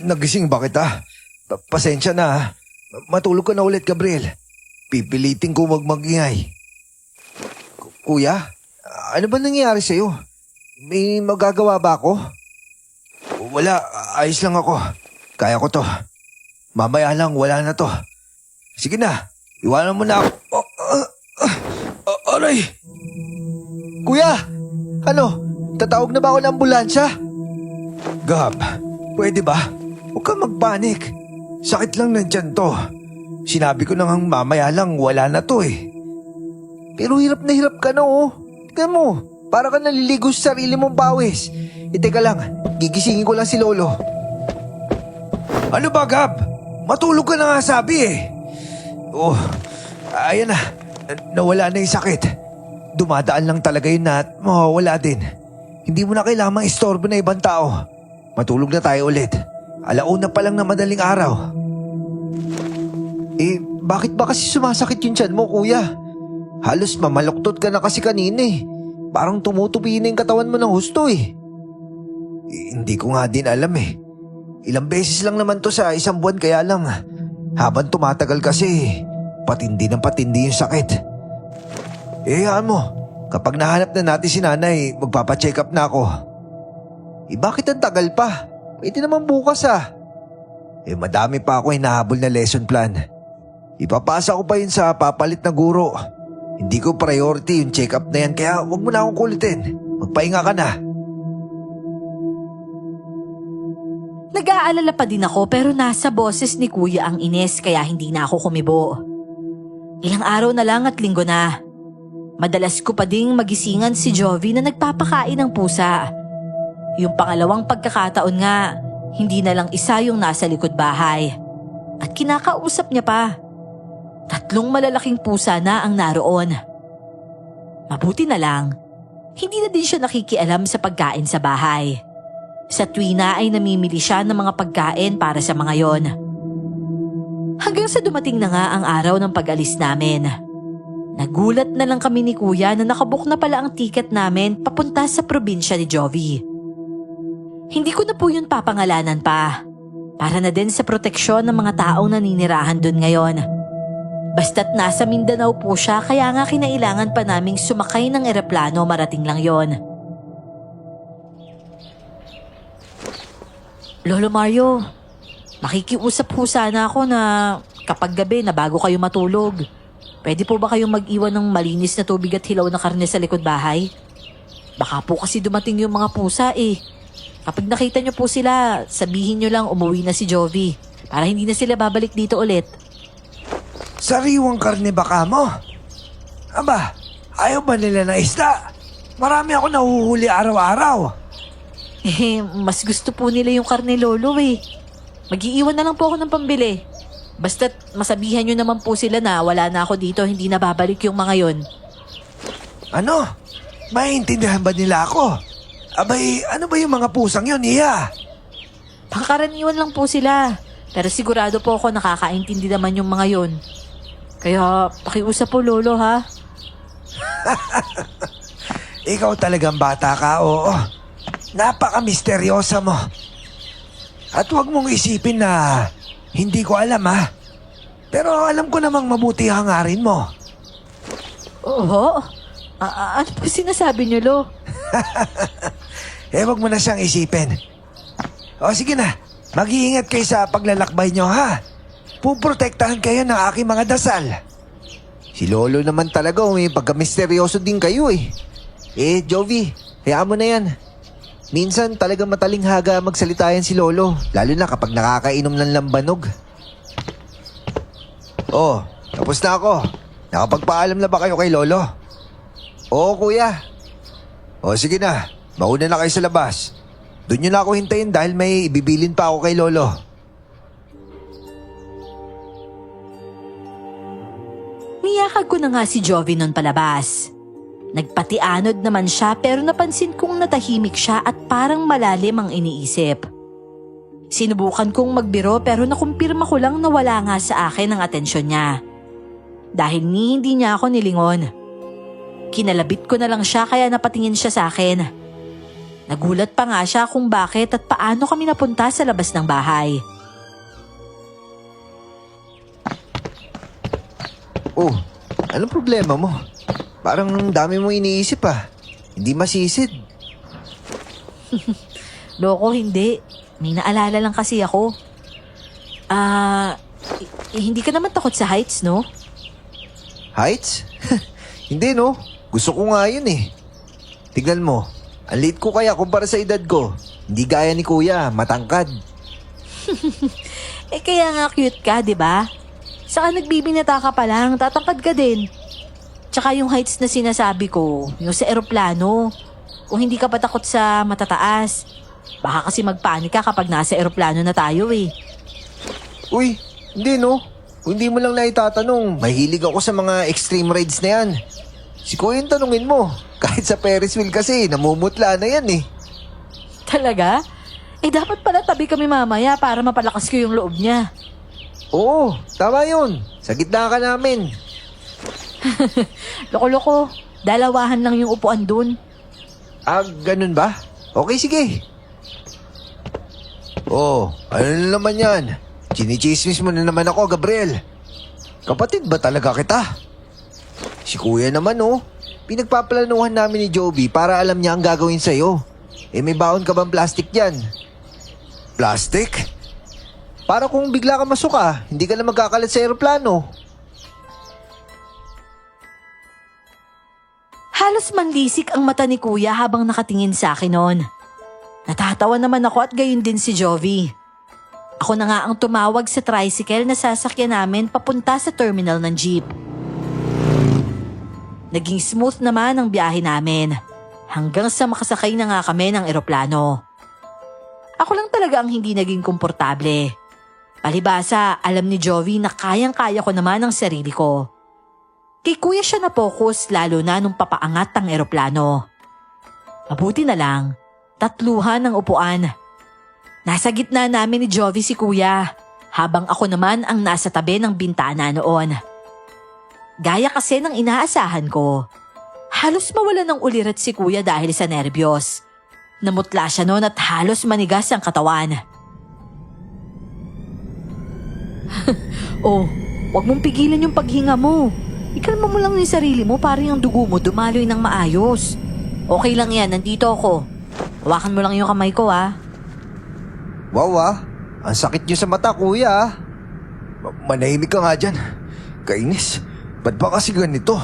Nagising ba kita? Pasensya na. Matulog ka na ulit, Gabriel. Pipilitin ko magmagingay. Kuya, ano ba nangyari sa'yo? May magagawa ba ako? Wala, ayos lang ako. Kaya ko to. Mamaya lang, wala na to. Sige na, iwanan mo na ako. Aray! Kuya! Ano? Tatawag na ba ako ng ambulansya? Gab, pwede ba? Huwag kang magpanik. Sakit lang nandyan to. Sinabi ko nang mamaya lang wala na to eh. Pero hirap na hirap ka na Tignan mo, para ka naliligo sa sarili mong pawis. Teka lang, gigisingin ko lang si Lolo. Ano ba, Gab? Matulog ka na nga sabi eh. Ayan na. Nawala na yung sakit. Dumadaan lang talaga yun at mawawala din. Hindi mo na kailangang istorbo na ibang tao. Matulog na tayo ulit. 1:00 pa lang na madaling araw. Bakit ba kasi sumasakit yung tiyan mo, kuya? Halos mamaluktot ka na kasi kanina eh. Parang tumutupi na yung katawan mo ng husto eh. Hindi ko nga din alam eh. Ilang beses lang naman to sa 1 buwan kaya lang. Habang tumatagal kasi, Patindi ng patindi yung sakit. Hayaan mo, kapag nahanap na natin si nanay, magpapacheck up na ako. Bakit ang tagal pa? Pwede naman bukas Madami pa ako hinahabol na lesson plan. Ipapasa ko pa yun sa papalit na guro. Hindi ko priority yung check up na yan, kaya wag mo na akong kulitin. Magpahinga ka na. Nag-aalala pa din ako pero nasa boses ni Kuya ang inis kaya hindi na ako kumibo. Ilang araw na lang at linggo na. Madalas ko pa ding magisingan si Jovi na nagpapakain ng pusa. Yung pangalawang pagkakataon nga, hindi na lang isa yung nasa likod bahay. At kinakausap niya pa. 3 malalaking pusa na ang naroon. Mabuti na lang, hindi na din siya nakikialam sa pagkain sa bahay. Sa tuwina ay namimili siya ng mga pagkain para sa mga yon. Hanggang sa dumating na nga ang araw ng pag-alis namin. Nagulat na lang kami ni Kuya na nakabook na pala ang ticket namin papunta sa probinsya ni Jovi. Hindi ko na po yun papangalanan pa. Para na din sa proteksyon ng mga taong naninirahan dun ngayon. Basta't nasa Mindanao po siya kaya nga kinailangan pa naming sumakay ng eroplano marating lang yon. Lolo Mario, makikiusap po sana ako na kapag gabi na bago kayo matulog, pwede po ba kayong mag-iwan ng malinis na tubig at hilaw na karne sa likod bahay? Baka po kasi dumating yung mga pusa Kapag nakita niyo po sila, sabihin niyo lang umuwi na si Jovi para hindi na sila babalik dito ulit. Sariwang karne ba ka mo? Aba, ayaw ba nila na isda? Marami ako nahuhuli araw-araw. Mas gusto po nila yung karne lolo Mag-iiwan na lang po ako ng pambili. Basta't masabihan nyo naman po sila na wala na ako dito, hindi na babalik yung mga yon. Ano? Maiintindihan ba nila ako? Abay, ano ba yung mga pusang yun, Iya? Pangkaraniwan lang po sila. Pero sigurado po ako nakakaintindi naman yung mga yon. Kaya pakiusap po lolo ha. Ikaw talagang bata ka, oo. Napaka-misteryosa mo. At huwag mong isipin na hindi ko alam ha. Pero alam ko namang mabuti hangarin mo. Oo? Ano po sinasabi niyo, Lo? Huwag mo na siyang isipin. O sige na, mag-iingat kayo sa paglalakbay nyo ha. Puprotektahan kayo ng aking mga dasal. Si Lolo naman talaga may pagka-misteryoso din kayo Jovi, hayaan mo na yan. Minsan talaga matalinghaga magsalita yan si Lolo, lalo na kapag nakakainom ng lambanog. Oh, tapos na ako. Nakapagpaalam na ba kayo kay Lolo? Oo kuya. O sige na, mauna na kayo sa labas. Doon nyo na ako hintayin dahil may ibibilin pa ako kay Lolo. Niyakag ko na nga si Jovi nun palabas. Nagpatianod naman siya pero napansin kong natahimik siya at parang malalim ang iniisip. Sinubukan kong magbiro pero nakumpirma ko lang na wala nga sa akin ang atensyon niya. Dahil hindi niya ako nilingon. Kinalabit ko na lang siya kaya napatingin siya sa akin. Nagulat pa nga siya kung bakit at paano kami napunta sa labas ng bahay. Oh, anong problema mo? Parang dami mong iniisip Hindi masisid. Loko, hindi. May naalala lang kasi ako. Hindi ka naman takot sa heights, no? Heights? Hindi no. Gusto ko nga yun Tignan mo, ang liit ko kaya kumpara sa edad ko. Hindi gaya ni Kuya, matangkad. Kaya nga cute ka, di ba? Saka nagbibinata ka pa lang, tatangkad ka din. Tsaka yung heights na sinasabi ko, yung sa eroplano. Kung hindi ka pa takot sa matataas, baka kasi magpanik ka kapag nasa eroplano na tayo Uy, hindi no. Kung hindi mo lang naitatanong, mahilig ako sa mga extreme rides na yan. Si Kuya yung tanungin mo. Kahit sa Ferris wheel kasi, namumutla na yan Talaga? Dapat pala tabi kami mamaya para mapalakas ko yung loob niya. Oo, tama yun. Sa gitna ka namin. Loko-loko, dalawahan lang yung upuan dun. Ganun ba? Okay, sige. Oh, ano na naman yan? Chinichismis mo na naman ako, Gabriel. Kapatid ba talaga kita? Si kuya naman oh. Pinagpaplanuhan namin ni Joby para alam niya ang gagawin sa'yo. May baon ka bang plastic dyan? Plastic? Para kung bigla ka masuka, hindi ka na magkakalat sa eroplano. Halos manlisik ang mata ni Kuya habang nakatingin sa akin noon. Natatawa naman ako at gayon din si Jovi. Ako na nga ang tumawag sa tricycle na sasakyan namin papunta sa terminal ng jeep. Naging smooth naman ang biyahe namin hanggang sa makasakay na nga kami ng eroplano. Ako lang talaga ang hindi naging komportable. Palibasa, alam ni Jovi na kayang-kaya ko naman ang sarili ko. Kay Kuya siya na-focus lalo na nung papaangat ang eroplano. Mabuti na lang, 3 ang upuan. Nasa gitna namin ni Jovi si Kuya, habang ako naman ang nasa tabi ng bintana noon. Gaya kasi ng inaasahan ko. Halos mawala ng ulirat si Kuya dahil sa nerbiyos. Namutla siya noon at halos manigas ang katawan. Oh, wag mong pigilan yung paghinga mo. Ikalma mo lang yung sarili mo para yung dugo mo dumaloy ng maayos. Okay lang yan, nandito ako. Hawakan mo lang yung kamay ko ha. Wow ang sakit niyo sa mata kuya. Manahimik ka nga dyan. Kainis, ba't ba kasi ganito?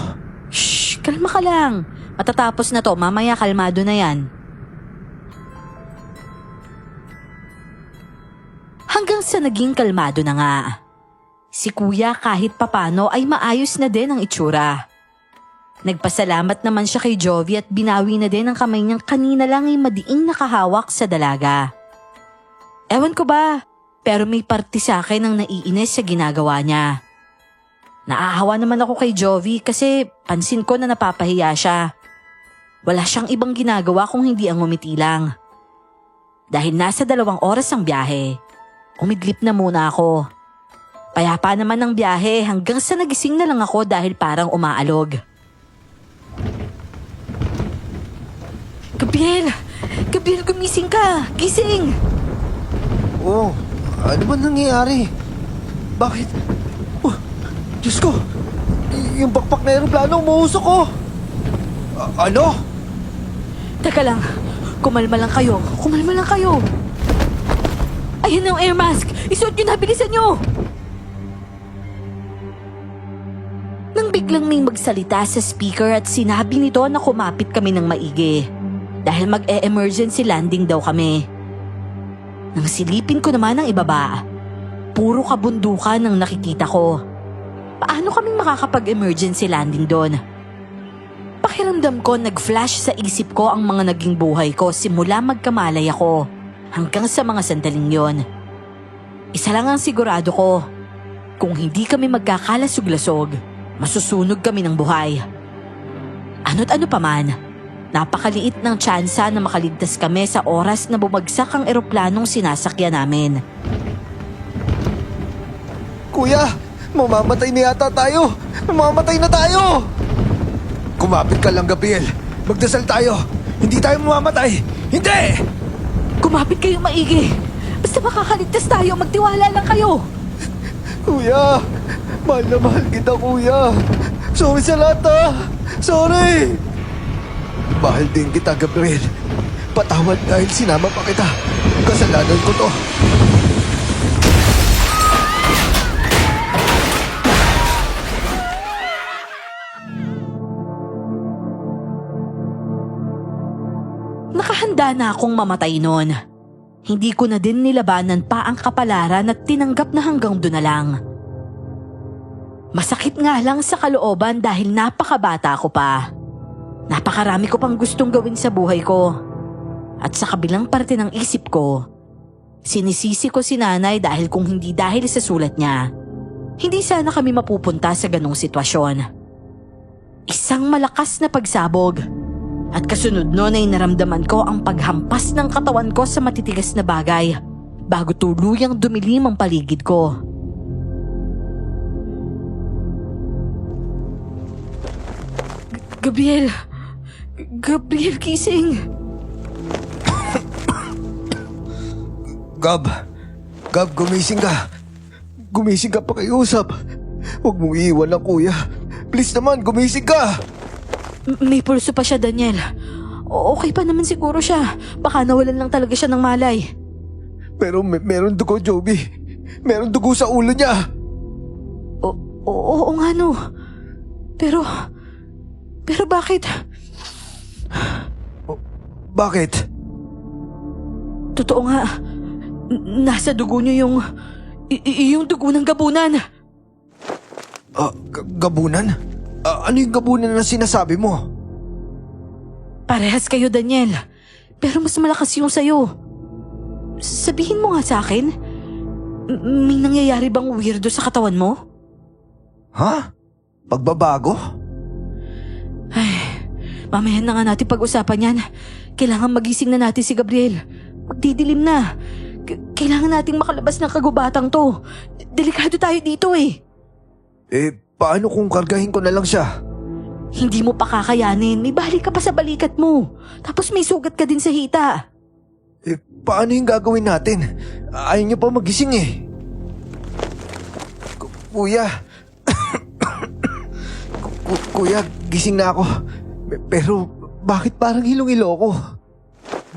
Shh, kalma ka lang. Matatapos na to, mamaya kalmado na yan. Hanggang sa naging kalmado na nga. Si Kuya kahit papano ay maayos na din ang itsura. Nagpasalamat naman siya kay Jovi at binawi na din ang kamay niyang kanina lang ay madiing nakahawak sa dalaga. Ewan ko ba, pero may parte sa akin ang naiinis sa ginagawa niya. Naahawa naman ako kay Jovi kasi pansin ko na napapahiya siya. Wala siyang ibang ginagawa kung hindi ang ngumiti lang. Dahil nasa 2 oras ang biyahe, umidlip na muna ako. Payapa naman ang biyahe hanggang sa nagising na lang ako dahil parang umaalog. Gabriel! Gabriel, gumising ka! Gising! Oh, ano ba nangyayari? Bakit? Oh, Diyos ko! Yung bakpak na eroplano, umuusok ko! Ano? Teka lang, kumalma lang kayo. Kumalma lang kayo. Ayan ang air mask! Isuot nyo na, bilisan nyo! Nang biglang may magsalita sa speaker at sinabi nito na kumapit kami ng maigi. Dahil mag-e-emergency landing daw kami. Nang silipin ko naman ang ibaba, puro kabundukan ang nakikita ko. Paano kami makakapag-emergency landing doon? Pakiramdam ko nag-flash sa isip ko ang mga naging buhay ko simula magkamalay ako hanggang sa mga sandaling yon. Isa lang ang sigurado ko, kung hindi kami magkakalasog-lasog, masusunog kami ng buhay. Ano't ano pa man, napakaliit ng tsansa na makaligtas kami sa oras na bumagsak ang eroplanong sinasakyan namin. Kuya, mamamatay na yata tayo! Mamamatay na tayo! Kumapit ka lang, Gabriel. Magdasal tayo. Hindi tayo mamamatay. Hindi! Kumapit kayong maigi. Basta makakaligtas tayo, magtiwala lang kayo. Kuya, mahal na mahal kita kuya. Sorry sa lahat ah. Sorry! Mahal din kita, Gabriel. Patawad dahil sinama pa kita. Kasalanan ko to. Nakahanda na akong mamatay noon. Hindi ko na din nilabanan pa ang kapalaran at tinanggap na hanggang doon na lang. Masakit nga lang sa kalooban dahil napakabata ko pa. Napakarami ko pang gustong gawin sa buhay ko. At sa kabilang parte ng isip ko, sinisisi ko si nanay dahil kung hindi dahil sa sulat niya, hindi sana kami mapupunta sa ganong sitwasyon. Isang malakas na pagsabog. At kasunod noon ay naramdaman ko ang paghampas ng katawan ko sa matitigas na bagay bago tuluyang dumilim ang paligid ko. Gabriel! Gabriel, gising! Gab, gumising ka. Gumising ka pakiusap. Huwag mong iiwan lang, kuya. Please naman, gumising ka. May pulso pa siya, Daniel. Okay pa naman siguro siya. Baka nawalan lang talaga siya ng malay. Pero meron dugo, Joby. Meron dugo sa ulo niya. Oo nga no. Pero bakit? Bakit? Totoo nga. Nasa dugo niyo yung dugo ng gabunan. Gabunan? Ano yung gabunan na sinasabi mo? Parehas kayo, Daniel. Pero mas malakas yung sayo. Sabihin mo nga sa akin, may nangyayari bang weirdo sa katawan mo? Ha? Pagbabago? Ay, mamaya na nga natin pag-usapan yan. Kailangan magising na natin si Gabriel. Magdidilim na. Kailangan nating makalabas ng kagubatang to. Delikado tayo dito eh. Paano kung kargahin ko na lang siya? Hindi mo pa kakayanin. May balik ka pa sa balikat mo. Tapos may sugat ka din sa hita. Paano yung gagawin natin? Ayaw niyo pa magising eh. Kuya. Kuya, gising na ako. Pero bakit parang hilong-hilo ako?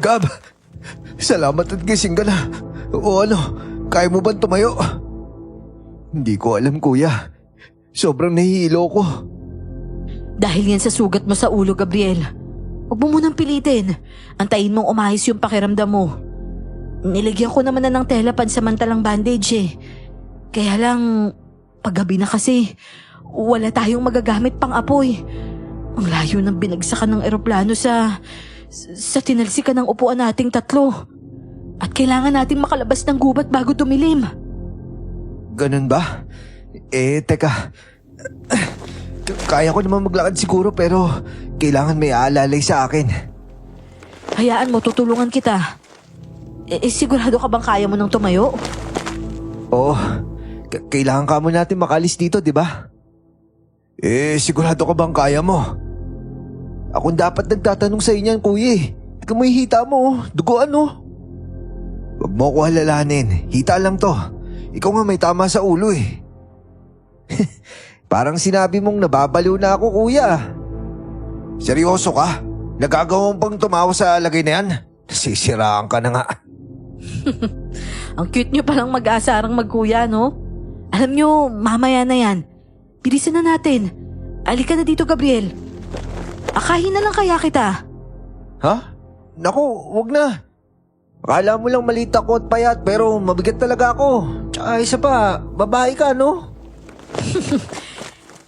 Gab, salamat at gising ka na. O ano, kaya mo ba tumayo? Hindi ko alam, kuya. Sobrang nahihilo ko. Dahil yan sa sugat mo sa ulo, Gabriel. Huwag mo munang pilitin. Antayin mong umahis yung pakiramdam mo. Nilagyan ko naman na ng tela pansamantalang bandage eh. Kaya lang, paggabi na kasi, wala tayong magagamit pang apoy. Ang layo ng binagsakan ng eroplano sa tinalsikan ng upuan nating tatlo. At kailangan nating makalabas ng gubat bago tumilim. Ganun ba? Teka. Kaya ko naman maglakad siguro pero kailangan may aalalay sa akin. Hayaan mo, tutulungan kita. Sigurado ka bang kaya mo nang tumayo? Oo. Kailangan ka mo natin makalis dito, di ba? Sigurado ka bang kaya mo? Ako dapat nagtatanong sa inyan, kuya eh. Ikaw mo hita mo, duguan no? Huwag mo ko halalanin, hita lang to. Ikaw nga may tama sa ulo eh. Parang sinabi mong nababaliw na ako, kuya. Seryoso ka? Nagagawa mo pang tumawa sa lagay na yan? Sisiraan ka na nga. Ang cute nyo palang mag-asarang magkuya, no? Alam nyo, mamaya na yan. Bilisan na natin. Alika na dito, Gabriel. Akahin na lang kaya kita. Ha? Naku, wag na. Akala mo lang maliit ako at payat pero mabigat talaga ako. Tsaka isa pa, babae ka, no?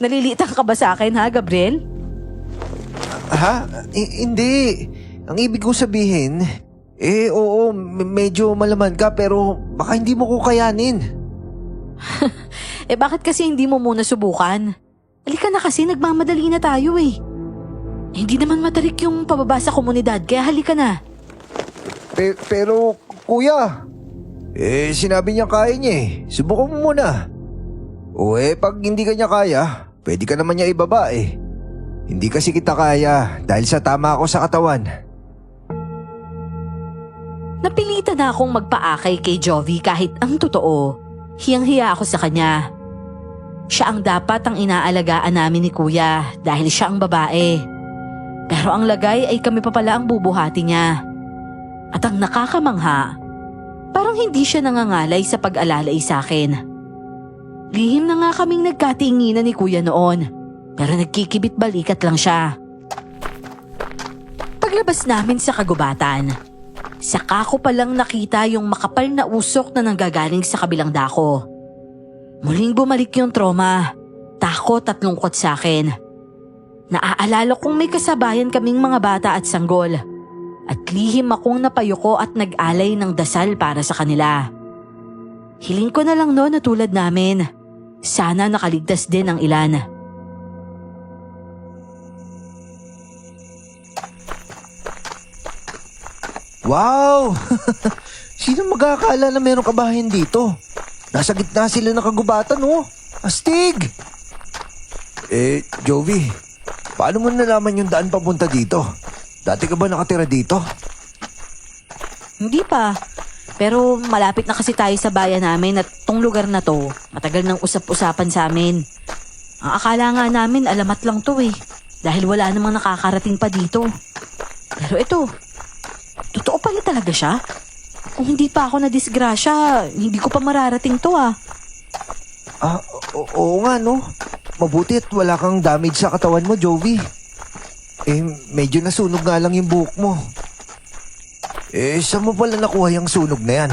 Nalilitan ka ba sa akin, ha, Gabriel? Ha? Hindi. Ang ibig ko sabihin, oo, medyo malaman ka pero baka hindi mo ko kayanin. Bakit kasi hindi mo muna subukan? Alika na kasi, nagmamadali na tayo eh. Hindi naman matarik yung pababa sa komunidad, kaya halika na. Pero, kuya, sinabi niya kaya niya eh. Subukan mo muna. O pag hindi ka niya kaya, pwede ka naman niya ibaba eh. Hindi kasi kita kaya dahil sa tama ako sa katawan. Napilitan na akong magpaakay kay Jovi kahit ang totoo. Hiyang-hiya ako sa kanya. Siya ang dapat ang inaalagaan namin ni Kuya dahil siya ang babae. Pero ang lagay ay kami pa pala ang bubuhati niya. At ang nakakamangha, parang hindi siya nangangalay sa pag-alalay sa akin. Lihim na nga kaming nagkatinginan ni Kuya noon, pero nagkikibit balikat lang siya. Paglabas namin sa kagubatan, saka ko palang nakita yung makapal na usok na nanggagaling sa kabilang dako. Muling bumalik yung trauma, takot at lungkot sa akin. Naaalala kong may kasabayan kaming mga bata at sanggol. At lihim akong napayuko at nag-alay ng dasal para sa kanila. Hiling ko na lang no na tulad namin. Sana nakaligtas din ang ilan. Wow! Sino magkakala na meron kabahayan dito? Nasa gitna sila ng kagubatan, oh. Astig! Jovi, paano mo nalaman yung daan papunta dito? Dati ka ba nakatira dito? Hindi pa. Pero malapit na kasi tayo sa bayan namin at tong lugar na to, matagal nang usap-usapan sa amin. Ang akala nga namin alamat lang to eh, dahil wala namang nakakarating pa dito. Pero ito, totoo pala talaga siya? Kung hindi pa ako nadisgrasya, hindi ko pa mararating to ah. Oo nga, no? Mabuti at wala kang damage sa katawan mo, Jovi. Medyo nasunog nga lang yung buhok mo. Saan mo pala nakuha yung sunog na yan?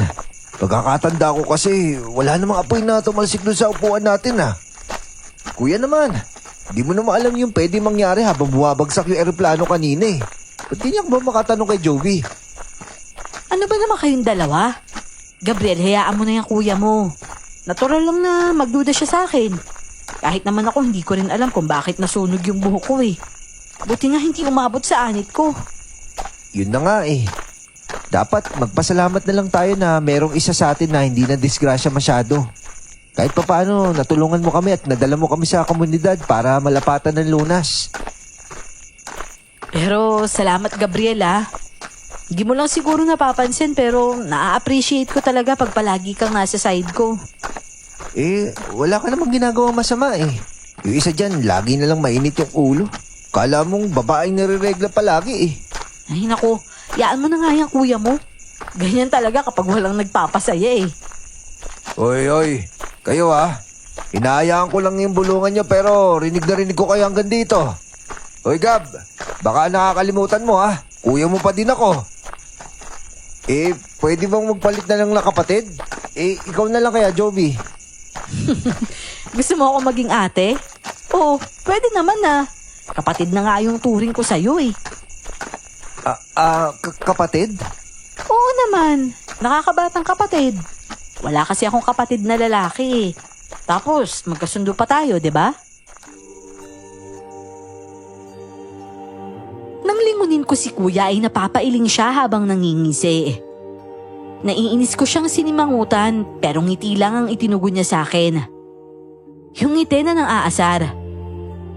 Pagkakatanda ko kasi, wala namang apoy na tumalsik doon sa upuan natin, ah. Kuya naman, di mo naman alam yung pwede mangyari habang buwabagsak yung eroplano kanina eh. Ba't di niya ba makatanong kay Jovi? Ano ba naman kayong dalawa? Gabriel, hayaan mo na yung kuya mo. Natural lang na magduda siya sa akin. Kahit naman ako, hindi ko rin alam kung bakit nasunog yung buhok ko eh. Buti nga hindi umabot sa anit ko. Yun na nga eh. Dapat magpasalamat na lang tayo na merong isa sa atin na hindi na disgrasya masyado. Kahit pa paano, natulungan mo kami at nadala mo kami sa komunidad para malapatan ng lunas. Pero salamat Gabriel ah. Hindi mo lang siguro napapansin pero na-appreciate ko talaga pag palagi kang nasa side ko. Wala ka namang ginagawa masama eh. Yung isa dyan, lagi na lang mainit yung ulo. Kala mong babaeng nire-regla palagi eh. Ay naku, yaan mo na nga yung kuya mo. Ganyan talaga kapag walang nagpapasaya eh. Oy, kayo ah. Hinahayaan ko lang yung bulungan nyo pero rinig na rinig ko kayo hanggang dito. Oy Gab, baka nakakalimutan mo ah. Kuya mo pa din ako. Pwede bang magpalit na lang na kapatid? Ikaw na lang kaya, Jovi. Gusto mo ako maging ate? Oo, pwede naman ah. Kapatid na nga yung turing ko sa'yo eh. Kapatid? Oo naman, nakakabatang kapatid. Wala kasi akong kapatid na lalaki eh. Tapos, magkasundo pa tayo, di ba? Nang lingunin ko si kuya ay napapailing siya habang nangingisi. Naiinis ko siyang sinimangutan pero ngiti lang ang itinugon niya sa akin. Yung ngiti na nang aasar.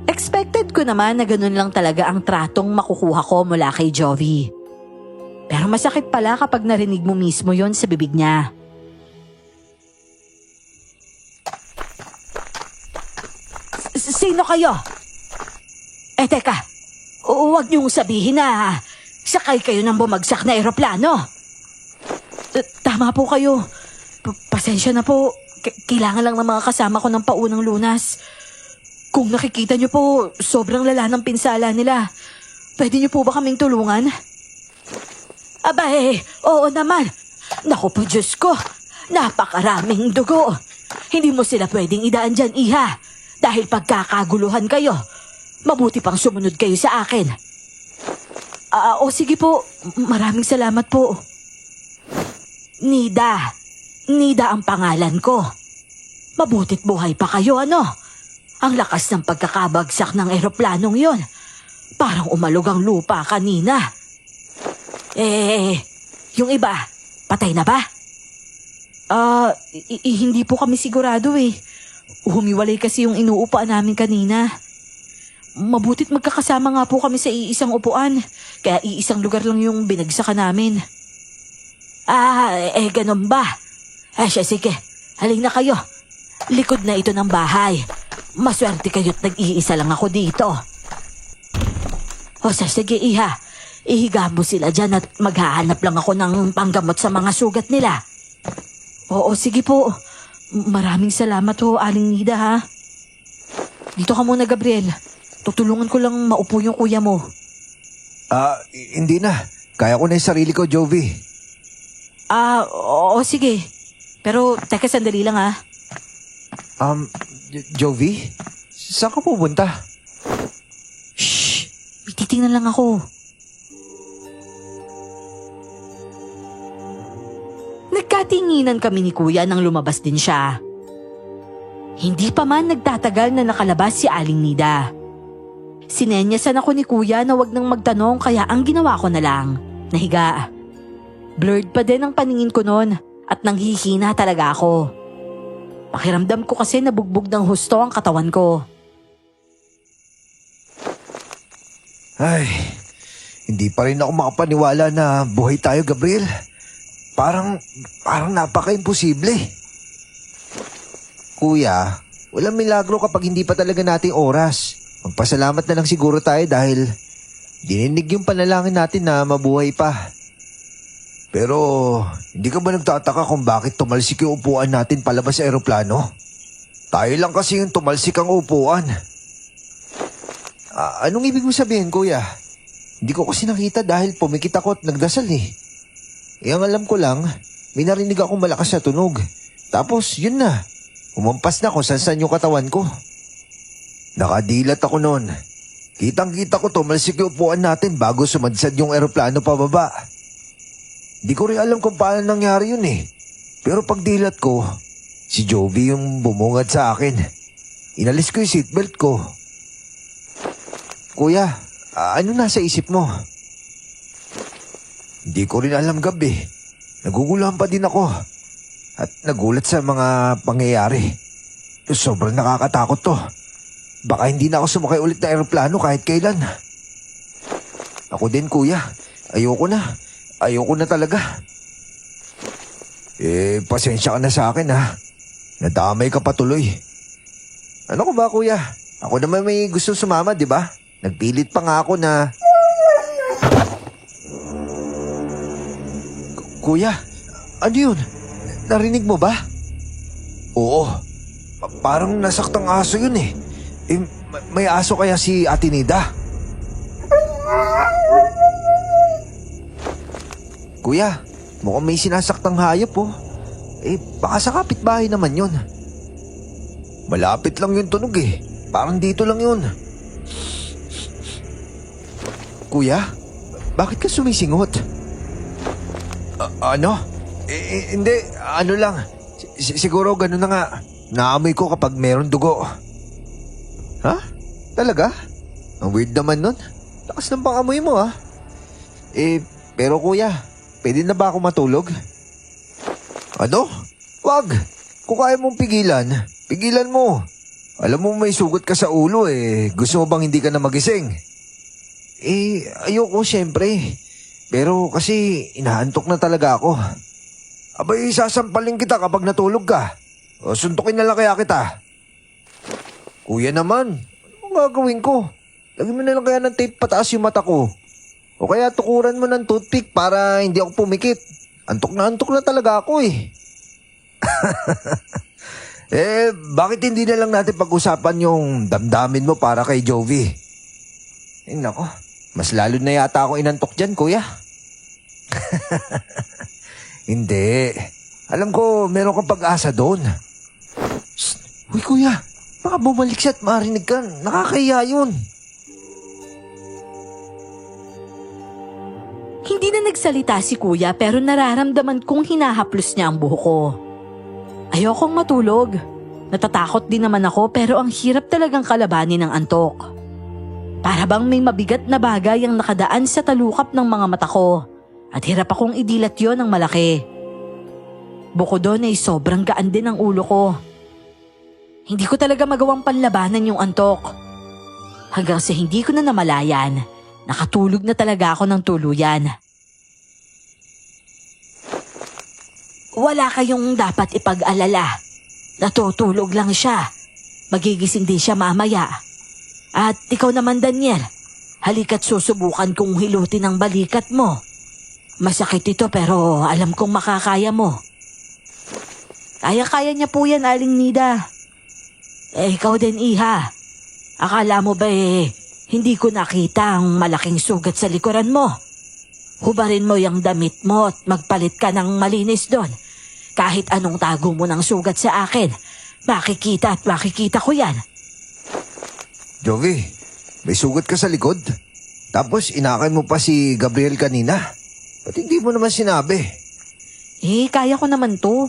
Expected ko naman na ganun lang talaga ang tratong makukuha ko mula kay Jovi. Pero masakit pala kapag narinig mo mismo yon sa bibig niya. Sino kayo? Teka. Huwag niyong sabihin na sakay kayo ng bumagsak na eroplano. Tama po kayo. Pasensya na po. Kailangan lang ng mga kasama ko ng paunang lunas. Kung nakikita niyo po, sobrang lala ng pinsala nila. Pwede niyo po ba kaming tulungan? Oo naman. Naku po Diyos ko. Napakaraming dugo. Hindi mo sila pwedeng idaan dyan, iha. Dahil pagkakaguluhan kayo. Mabuti pang sumunod kayo sa akin. Sige po. Maraming salamat po. Nida. Nida ang pangalan ko. Mabuti't buhay pa kayo, ano? Ang lakas ng pagkakabagsak ng eroplanong yon. Parang umalog ang lupa kanina. Yung iba, patay na ba? Hindi po kami sigurado eh. Humiwalay kasi yung inuupuan namin kanina. Mabuti't magkakasama nga po kami sa iisang upuan. Kaya iisang lugar lang yung binagsakan namin. Ganun ba? Sige, halina kayo. Likod na ito ng bahay. Maswerte kayo't nag-iisa lang ako dito. Sige iha. Ihiga mo sila dyan at maghahanap lang ako ng panggamot sa mga sugat nila. Oo, sige po. Maraming salamat ho, Aling Nida ha. Dito ka muna, Gabriel. Tutulungan ko lang maupo yung kuya mo. Hindi na. Kaya ko na yung sarili ko, Jovi. Oo, sige. Pero, teka, sandali lang ha. Jovi? Saan ka pupunta? Shh! May titingnan lang ako. Nagkatinginan kami ni kuya nang lumabas din siya. Hindi pa man nagtatagal na nakalabas si Aling Nida. Sinenyasan ako ni kuya na wag nang magtanong kaya ang ginawa ko na lang, nahiga. Blurred pa din ang paningin ko noon at nanghihina talaga ako. Pakiramdam ko kasi nabugbog ng husto ang katawan ko. Ay, hindi pa rin ako makapaniwala na buhay tayo, Gabriel. parang napaka-imposible. Kuya, walang milagro kapag hindi pa talaga nating oras. Magpasalamat na lang siguro tayo dahil dininig yung panalangin natin na mabuhay pa. Pero, hindi ka ba nagtataka kung bakit tumalsik yung upuan natin palabas sa eroplano? Tayo lang kasi yung tumalsik ang upuan. Anong ibig mo sabihin, kuya? Hindi ko kasi nakita dahil pumikit ako at nagdasal eh. Ang alam ko lang, may narinig akong malakas na tunog. Tapos, yun na. Umampas na kung saan yung katawan ko. Nakadilat ako noon. Kitang-kita ko tumalsik yung upuan natin bago sumadsad yung eroplano pababa. Di ko rin alam kung paano nangyari yun eh. Pero pagdilat ko, si Jovi yung bumungad sa akin. Inalis ko yung seatbelt ko. Kuya, ano nasa isip mo? Hindi ko rin alam gabi. Naguguluhan pa din ako. At nagulat sa mga pangyayari. Sobrang nakakatakot to. Baka hindi na ako sumakay ulit na eroplano kahit kailan. Ako din, kuya. Ayoko na. Ayoko na talaga. Pasensya ka na sa akin ha. Nadamay ka patuloy. Ano ko ba, kuya? Ako naman may gusto sumama, di ba? Nagpilit pa nga ako na... Kuya, ano yun? Narinig mo ba? Oo. Parang nasaktang aso yun eh. May aso kaya si Ate Nida? Kuya, mukhang may sinasaktang hayop oh. Baka sa kapitbahay naman yun. Malapit lang yung tunog eh. Parang dito lang yun. Kuya, bakit ka sumisingot? Ano? Hindi, ano lang. Siguro ganun na nga. Naamoy ko kapag meron dugo. Ha? Talaga? Ang weird naman nun. Lakas ng pangamoy mo ah. Pero kuya, pwede na ba ako matulog? Ano? Wag! Kung kaya mong pigilan, pigilan mo. Alam mo may sugat ka sa ulo eh. Gusto mo bang hindi ka na magising? Ayoko syempre. Pero kasi inaantok na talaga ako. Abay, sasampalin kita kapag natulog ka. O suntukin na lang kaya kita. Kuya naman, ano gagawin ko? Lagyan mo na lang kaya ng tape pataas yung mata ko. O kaya tukuran mo ng toothpick para hindi ako pumikit. Antok na talaga ako eh. Bakit hindi na lang natin pag-usapan yung damdamin mo para kay Jovi? Nako, mas lalo na yata ako inantok dyan, kuya. Hindi. Alam ko, meron kang pag-asa doon. Uy, kuya, baka bumalik siya at marinig ka. Nakakahiya yun. Hindi na nagsalita si kuya pero nararamdaman kong hinahaplos niya ang buhok ko. Ayokong matulog. Natatakot din naman ako pero ang hirap talagang kalabanin ng antok. Para bang may mabigat na bagay ang nakadaan sa talukap ng mga mata ko at hirap akong idilat yon ng malaki. Bukod doon ay sobrang gaan din ang ulo ko. Hindi ko talaga magawang panlabanan yung antok. Hanggang sa hindi ko na namalayan, nakatulog na talaga ako ng tuluyan. Wala kayong dapat ipag-alala. Natutulog lang siya. Magigising din siya mamaya. At ikaw naman, Daniel, halika't susubukan kong hilutin ang balikat mo. Masakit ito pero alam kong makakaya mo. Kaya-kaya niya po yan, Aling Nida. Ikaw din, Iha. Akala mo ba hindi ko nakita ang malaking sugat sa likuran mo? Hubarin mo yung damit mo at magpalit ka ng malinis doon. Kahit anong tago mo ng sugat sa akin, makikita ko yan. Jovi, may sugat ka sa likod. Tapos inakay mo pa si Gabriel kanina. Ba't hindi mo naman sinabi? Kaya ko naman to.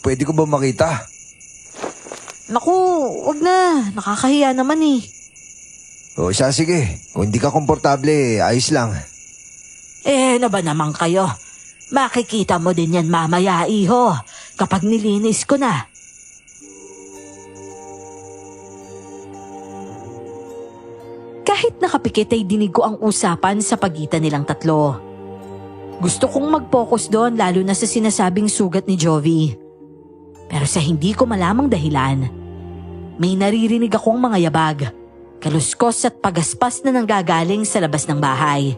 Pwede ko ba makita? Naku, wag na. Nakakahiya naman eh. O siya, sige. Kung hindi ka komportable, ayos lang. Ano ba naman kayo? Makikita mo din yan mamaya, iho. Kapag nilinis ko na. Kahit nakapikit ay dinig ko ang usapan sa pagitan nilang tatlo. Gusto kong mag-focus doon lalo na sa sinasabing sugat ni Jovi. Pero sa hindi ko malamang dahilan, may naririnig akong mga yabag, kaluskos at pagaspas na nanggagaling sa labas ng bahay.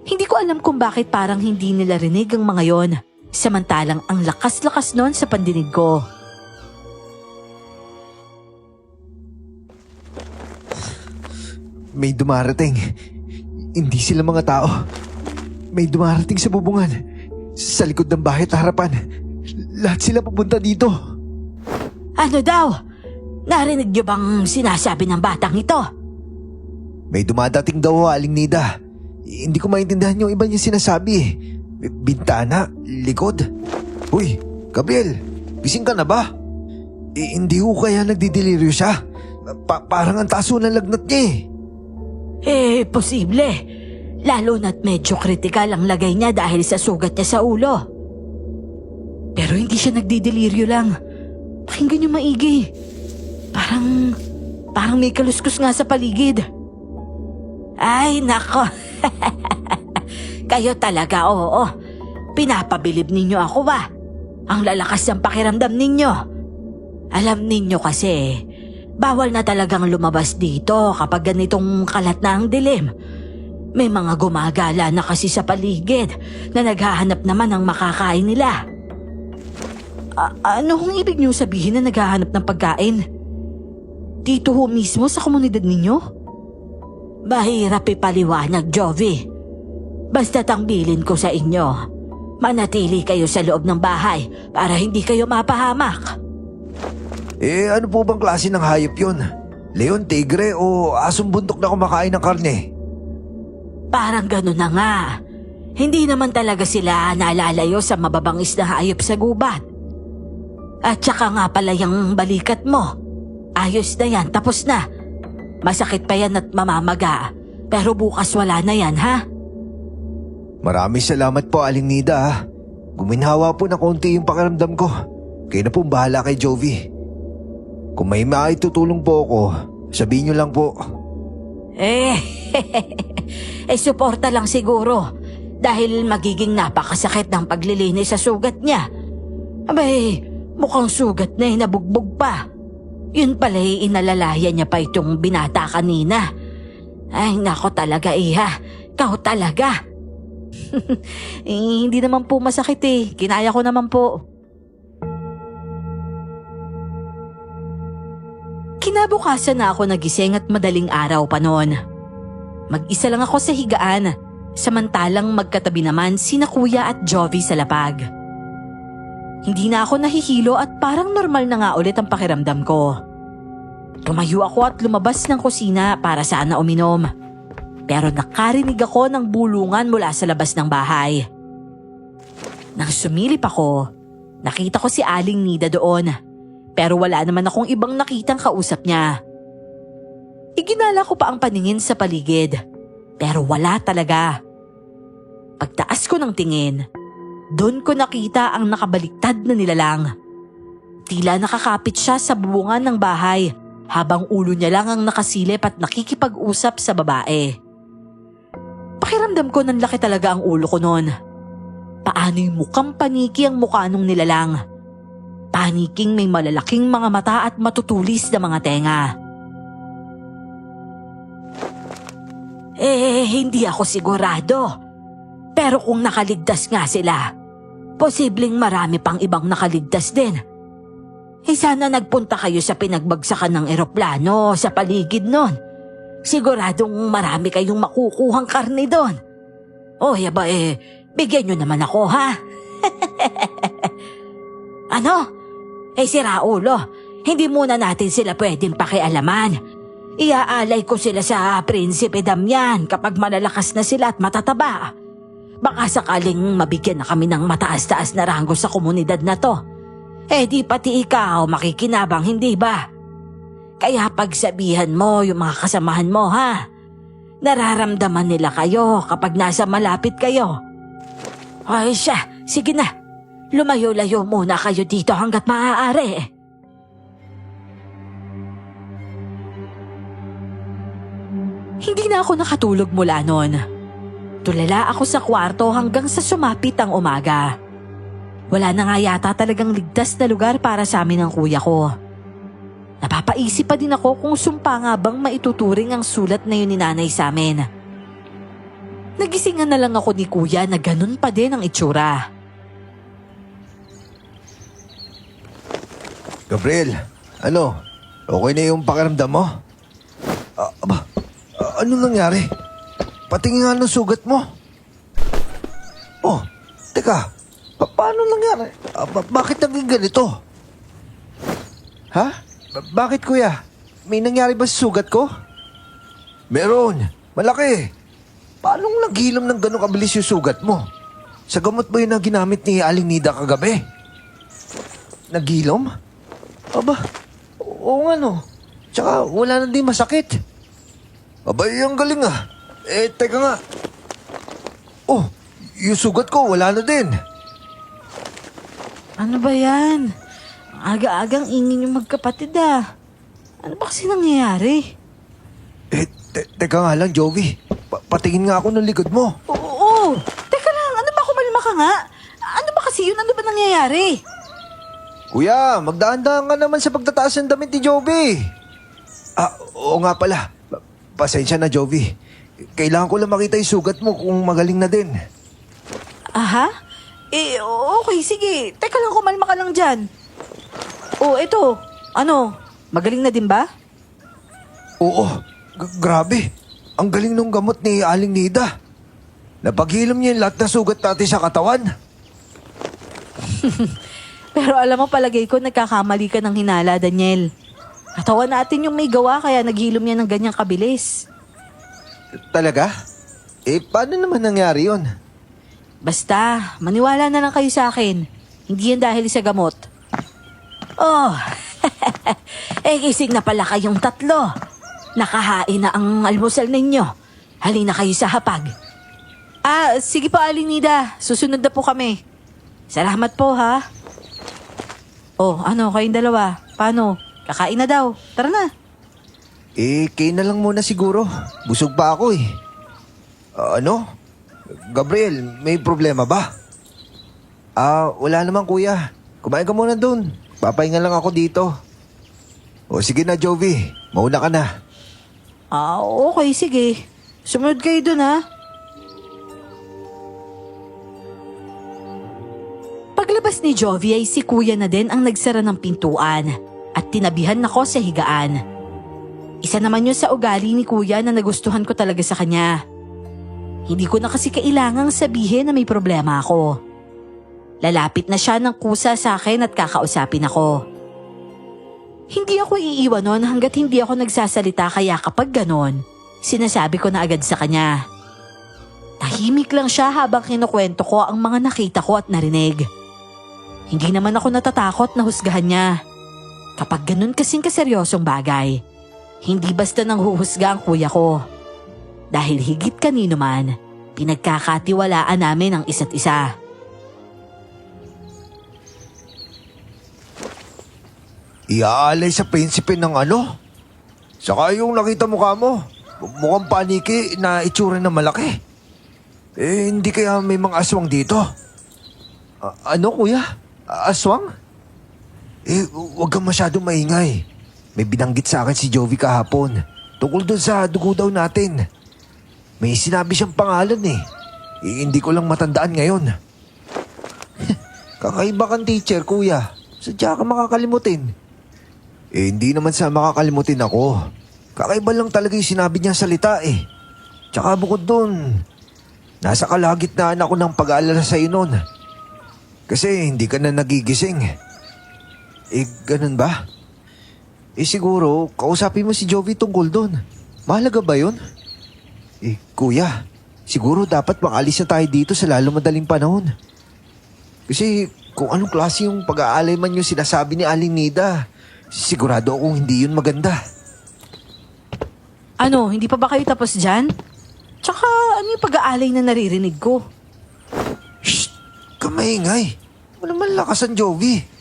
Hindi ko alam kung bakit parang hindi nila rinig ang mga yon, samantalang ang lakas-lakas nun sa pandinig ko. May dumarating. Hindi sila mga tao. May dumarating sa bubungan. Sa likod ng bahay at harapan. Lahat sila pupunta dito. Ano daw? Narinig niyo bang sinasabi ng batang ito? May dumadating daw, Aling Nida. Hindi ko maintindihan yung iba niya sinasabi. Bintana, likod. Uy, Gabriel, gising ka na ba? Hindi ko kaya nagdidelirio siya. Parang ang taso ng lagnat niya Posible. Lalo na't medyo kritikal ang lagay niya dahil sa sugat niya sa ulo. Pero hindi siya nagdideliryo lang. Pakinggan niyo maigi. Parang may kaluskus nga sa paligid. Ay, nako. Kayo talaga, oo. Pinapabilib ninyo ako ba? Ang lalakas ng pakiramdam ninyo. Alam ninyo kasi, bawal na talagang lumabas dito kapag ganitong kalat na ang dilim. May mga gumagala na kasi sa paligid na naghahanap naman ng makakain nila. Ano kung ibig niyo sabihin na naghahanap ng pagkain? Dito ho mismo sa komunidad ninyo? Mahirap ipaliwanag, Jovi. Basta tangbilin ko sa inyo, manatili kayo sa loob ng bahay para hindi kayo mapahamak. Ano po bang klase ng hayop yun? Leon, tigre o asong buntok na kumakain ng karne? Parang gano'n na nga. Hindi naman talaga sila nalalayo sa mababangis na hayop sa gubat. At saka nga pala yung balikat mo. Ayos na yan, tapos na. Masakit pa yan at mamamaga. Pero bukas wala na yan, ha? Maraming salamat po, Aling Nida. Guminhawa po na konti yung pakiramdam ko. Kayo na pong bahala kay Jovi. Kung may maitutulong po ako, sabihin niyo lang po. Suporta lang siguro. Dahil magiging napakasakit ng paglilinis sa sugat niya. Abay, mukhang sugat na nabugbog pa. Yun pala'y inalalayan niya pa itong binata kanina. Ay, nako talaga, Iha. Kau talaga. Hindi naman po masakit Kinaya ko naman po. Kinabukasan na ako nagising at madaling araw pa noon. Mag-isa lang ako sa higaan, samantalang magkatabi naman sina Kuya at Jovi sa lapag. Hindi na ako nahihilo at parang normal na nga ulit ang pakiramdam ko. Tumayo ako at lumabas ng kusina para sana uminom. Pero nakarinig ako ng bulungan mula sa labas ng bahay. Nang sumilip ako, nakita ko si Aling Nida doon. Pero wala naman akong ibang nakitang kausap niya. Iginala ko pa ang paningin sa paligid, pero wala talaga. Pagtaas ko ng tingin, doon ko nakita ang nakabaliktad na nilalang. Tila nakakapit siya sa bubungan ng bahay habang ulo niya lang ang nakasilip at nakikipag-usap sa babae. Pakiramdam ko nanlaki talaga ang ulo ko noon. Paano yung mukhang paniki ang mukha nung nilalang? Paniking may malalaking mga mata at matutulis na mga tenga. Hindi ako sigurado. Pero kung nakaligtas nga sila, posibleng marami pang ibang nakaligtas din. Sana nagpunta kayo sa pinagbagsakan ng eroplano sa paligid nun. Siguradong marami kayong makukuhang karne doon. Bigyan nyo naman ako, ha? Ano? Sira ulo, hindi muna natin sila pwedeng pakialaman. Iaalay ko sila sa Prinsipe Damian kapag malalakas na sila at matataba. Baka sakaling mabigyan na kami ng mataas-taas na ranggo sa komunidad na to. Di pati ikaw makikinabang, hindi ba? Kaya pagsabihan mo yung mga kasamahan mo, ha? Nararamdaman nila kayo kapag nasa malapit kayo. Sige na. Lumayo-layo muna kayo dito hanggat maaari. Hindi na ako nakatulog mula noon. Tulala ako sa kwarto hanggang sa sumapit ang umaga. Wala na nga yata talagang ligtas na lugar para sa amin ng kuya ko. Napapaisip pa din ako kung sumpa nga bang maituturing ang sulat na yun ni nanay sa amin. Nagisingan na lang ako ni kuya na ganun pa din ang itsura. Gabriel, ano? Okay na yung pakiramdam mo? Ano nangyari? Patingin nga ng sugat mo. Oh, teka. Paano nangyari? Bakit naging ganito? Ha? Bakit kuya? May nangyari ba sa sugat ko? Meron. Malaki. Paano naghilom ng gano'ng kabilis yung sugat mo? Sa gamot ba yun na ginamit ni Aling Nida kagabi? Naghilom? Aba, oo nga no. Tsaka wala na din masakit. Aba, yung galing ah. Teka nga. Oh, yung sugat ko wala na din. Ano ba yan? Aga-agang ingin yung magkapatid ah. Ano ba kasi nangyayari? Teka nga lang, Jovi. Patingin nga ako ng likod mo. Oo. Teka lang, ano ba kumalma ka nga? Ano ba kasi yun? Ano ba nangyayari? Kuya, magdaan-daan ka naman sa pagtataas ng damit ni Jovi. Oo nga pala. Pasensya na, Jovi. Kailangan ko lang makita yung sugat mo kung magaling na din. Aha? Okay, sige. Teka lang, kumalma ka lang dyan. Eto. Ano? Magaling na din ba? Oo, grabe. Ang galing nung gamot ni Aling Nida. Napaghilom niya yung lahat na sugat natin sa katawan. Pero alam mo, palagay ko nagkakamali ka ng hinala, Daniel. Katawan natin yung may gawa kaya naghilom niya ng ganyang kabilis. Talaga? Paano naman nangyari yun? Basta, maniwala na lang kayo sa akin. Hindi yan dahil sa gamot. Oh, gising na pala kayong tatlo. Nakahain na ang almusal ninyo. Halina kayo sa hapag. Sige po, Aling Nida. Susunod na po kami. Salamat po, ha? Ano, kayong dalawa? Paano? Kakain na daw. Tara na. Kayo na lang muna siguro. Busog pa ako eh. Ano? Gabriel, may problema ba? Wala naman kuya. Kumain ka muna dun. Papahinga lang ako dito. Sige na, Jovi. Mauna ka na. Okay, sige. Sumunod kayo dun, ha? Paglabas ni Jovi ay si kuya na din ang nagsara ng pintuan at tinabihan ako sa higaan. Isa naman yun sa ugali ni kuya na nagustuhan ko talaga sa kanya. Hindi ko na kasi kailangang sabihin na may problema ako. Lalapit na siya ng kusa sa akin at kakausapin ako. Hindi ako iiwan nun hanggat hindi ako nagsasalita kaya kapag ganon, sinasabi ko na agad sa kanya. Tahimik lang siya habang kinukwento ko ang mga nakita ko at narinig. Hindi naman ako natatakot na husgahan niya. Kapag ganon kasing kaseryosong bagay, hindi basta nang huhusga ang kuya ko. Dahil higit kanino man, pinagkakatiwalaan namin ang isa't isa. Iaalay sa prinsipe ng ano? Saka yung nakita mukha mo, mukhang paniki na itsura na malaki. Hindi kaya may mga aswang dito? Ano kuya? Aswang? Huwag kang masyadong maingay. May binanggit sa akin si Jovi kahapon. Tungkol doon sa dugo daw natin. May sinabi siyang pangalan eh. Hindi ko lang matandaan ngayon. Kakaiba kang teacher, kuya. Sadya ka makakalimutin. Hindi naman sa makakalimutin ako. Kakaiba lang talaga yung sinabi niya salita eh. Tsaka bukod doon, nasa kalagitnaan ako ng pag-aalala sa'yo noon. Kasi hindi ka na nagigising. Ganun ba? Siguro, kausapin mo si Jovi tungkol doon. Mahalaga ba yun? Kuya, siguro dapat makalis na tayo dito sa lalo madaling panahon. Kasi kung anong klase yung pag-aalay man yung sinasabi ni Aling Nida, sigurado akong hindi yun maganda. Ano, hindi pa ba kayo tapos dyan? Tsaka ano yung pag-aalay na naririnig ko? Shh! Kamaingay! Wala man lakasan, Jovi.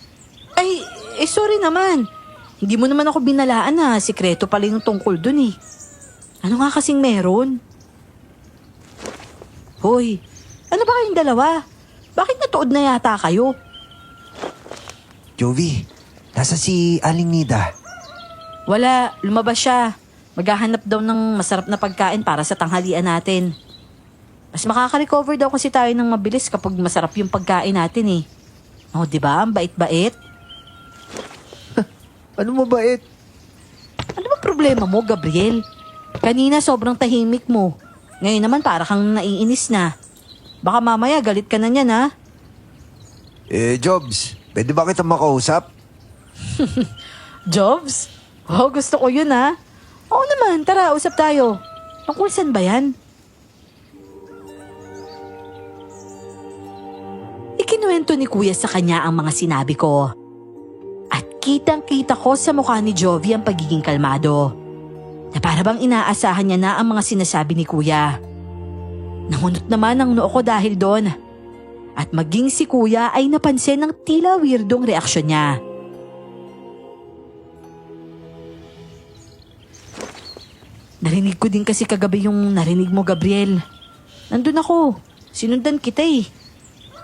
Sorry naman. Hindi mo naman ako binalaan na sikreto pala yung tungkol dun eh. Ano nga kasing meron? Hoy, ano ba kayong dalawa? Bakit natuod na yata kayo? Jovi, nasa si Aling Nida? Wala, lumabas siya. Maghahanap daw ng masarap na pagkain para sa tanghalian natin. Mas makaka-recover daw kasi tayo ng mabilis kapag masarap yung pagkain natin eh. Oh, di ba? Ang bait-bait. Ano mabait? Ano ba problema mo, Gabriel? Kanina sobrang tahimik mo. Ngayon naman para kang naiinis na. Baka mamaya galit ka na niyan, ha? Jobs, pwede ba kita makausap? Jobs? Oh, gusto ko yun, ha? Oo naman, tara, usap tayo. Tungkol saan ba yan? Ikinuwento ni Kuya sa kanya ang mga sinabi ko. At kitang-kita ko sa mukha ni Jovi ang pagiging kalmado. Na para bang inaasahan niya na ang mga sinasabi ni Kuya. Nangunot naman ang noo ko dahil doon. At maging si Kuya ay napansin ng tila weirdong reaksyon niya. Narinig ko din kasi kagabi yung narinig mo, Gabriel. Nandun ako. Sinundan kita eh.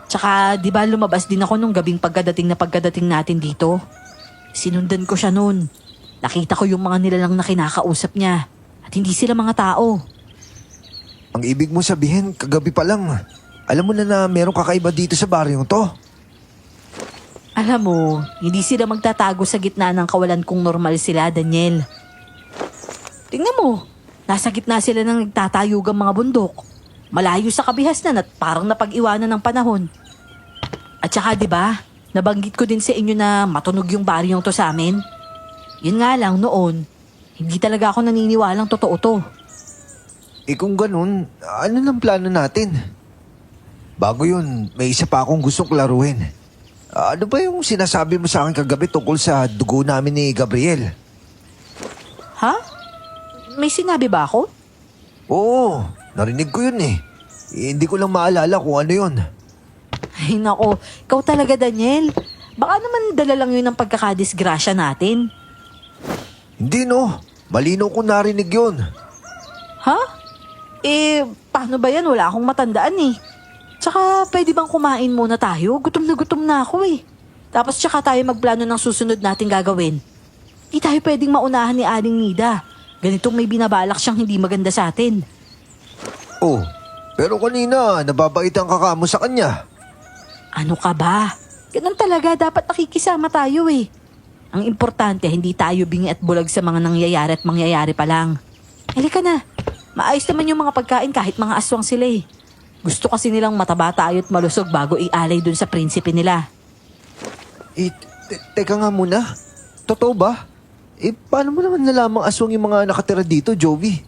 Tsaka, di ba lumabas din ako nung gabing pagkadating natin dito? Sinundan ko siya noon. Nakita ko yung mga nilalang na kinakausap niya. At hindi sila mga tao. Ang ibig mo sabihin, kagabi pa lang, alam mo na merong kakaiba dito sa baryong to. Alam mo, hindi sila magtatago sa gitna ng kawalan kung normal sila, Daniel. Tingnan mo, nasa gitna sila ng nagtatayugang mga bundok. Malayo sa kabihasnan at parang napag-iwanan ng panahon. At saka 'di ba, nabanggit ko din sa inyo na matunog yung baryong to sa amin. Yun nga lang noon, hindi talaga ako naniniwalang totoo to. Kung ganun, ano nang plano natin? Bago yun, may isa pa akong gustong klaruhin. Ano ba yung sinasabi mo sa akin kagabi tungkol sa dugo namin ni Gabriel? Ha? May sinabi ba ako? Oo, narinig ko yun eh. Hindi ko lang maalala kung ano yun. Ay nako, ikaw talaga Daniel. Baka naman dala lang yun ng pagkakadisgrasya natin. Hindi no, malinaw ko narinig yun. Ha? Paano ba yan? Wala akong matandaan eh. Tsaka, pwede bang kumain muna tayo? Gutom na ako eh. Tapos tsaka tayo magplano ng susunod nating gagawin. Di tayo pwedeng maunahan ni Aling Nida. Ganitong may binabalak siyang hindi maganda sa atin. Oh, pero kanina, nababaitan ka mo sa kanya. Ano ka ba? Ganun talaga, dapat nakikisama tayo eh. Ang importante, hindi tayo bingi at bulag sa mga nangyayari at mangyayari pa lang. Halika na. Maayos naman yung mga pagkain kahit mga aswang sila eh. Gusto kasi nilang mataba tayo at malusog bago ialay dun sa prinsipe nila. Teka nga muna. Totoo ba? Paano mo naman nalamang aswang yung mga nakatira dito, Jovi?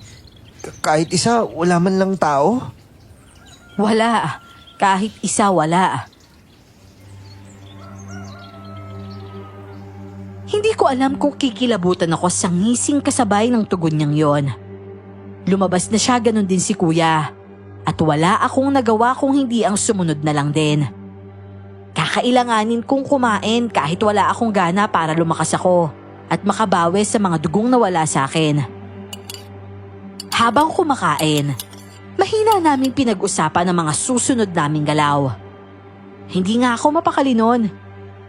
Kahit isa, wala man lang tao? Wala. Kahit isa wala. Hindi ko alam kung kikilabutan ako sa ngising kasabay ng tugon niyang yon. Lumabas na siya, ganun din si Kuya. At wala akong nagawa kung hindi ang sumunod na lang din. Kakailanganin kong kumain kahit wala akong gana para lumakas ako at makabawi sa mga dugong nawala sa akin. Habang kumakain, mahina naming pinag-usapan ang mga susunod naming galaw. Hindi nga ako mapakali noon.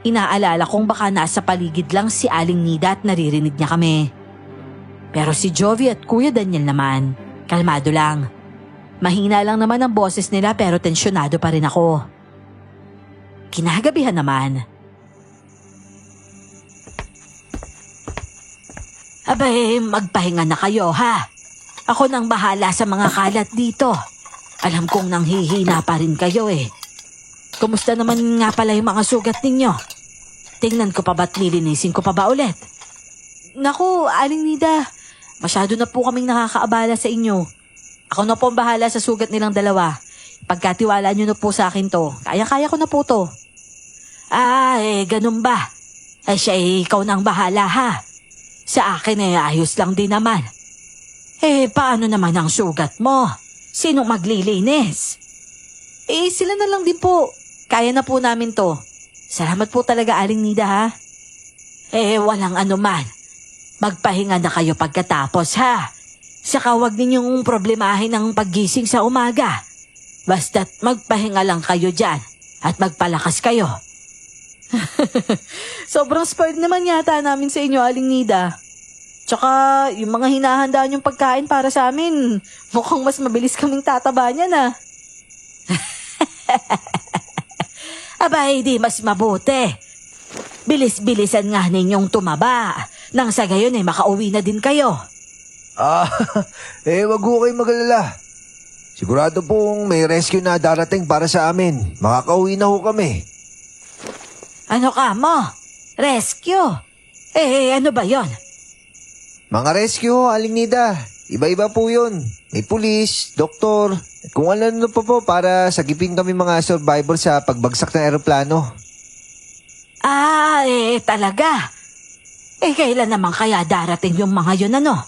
Inaalala kong baka nasa paligid lang si Aling Nida at naririnig niya kami. Pero si Jovi at Kuya Daniel naman, kalmado lang. Mahina lang naman ang boses nila pero tensyonado pa rin ako. Kinagabihan naman. Abay, magpahinga na kayo ha. Ako nang bahala sa mga kalat dito. Alam kong nanghihina pa rin kayo eh. Kumusta naman nga pala yung mga sugat ninyo? Tingnan ko pa ba't lilinisin ko pa ba ulit? Naku, Aling Nida, masyado na po kaming nakakaabala sa inyo. Ako na po ang bahala sa sugat nilang dalawa. Pagkatiwala nyo na po sa akin to, kaya-kaya ko na po to. Ganun ba? Siya ikaw na ang bahala ha. Sa akin ayos lang din naman. Paano naman ang sugat mo? Sinong maglilinis? Sila na lang din po. Kaya na po namin to. Salamat po talaga, Aling Nida ha. Walang anuman. Magpahinga na kayo pagkatapos ha. Saka huwag ninyong problemahin ang paggising sa umaga. Basta't magpahinga lang kayo dyan at magpalakas kayo. Sobrang spoiled naman yata namin sa inyo, Aling Nida. Tsaka yung mga hinahanda niyong pagkain para sa amin, mukhang mas mabilis kaming tataba niyan ah. Abay, di mas mabuti. Bilis-bilisan nga ninyong tumaba. Nang sa gayon ay makauwi na din kayo. Wag ho kayo mag-alala. Sigurado pong may rescue na darating para sa amin. Makakauwi na ho kami. Ano ka mo? Rescue? Ano ba yon? Mga rescue ho, Aling Nida. Iba-iba po yun. May pulis, doktor, at kung ano pa po para sagipin kami mga survivor sa pagbagsak ng eroplano. Talaga? Kailan naman kaya darating yung mga yun ano?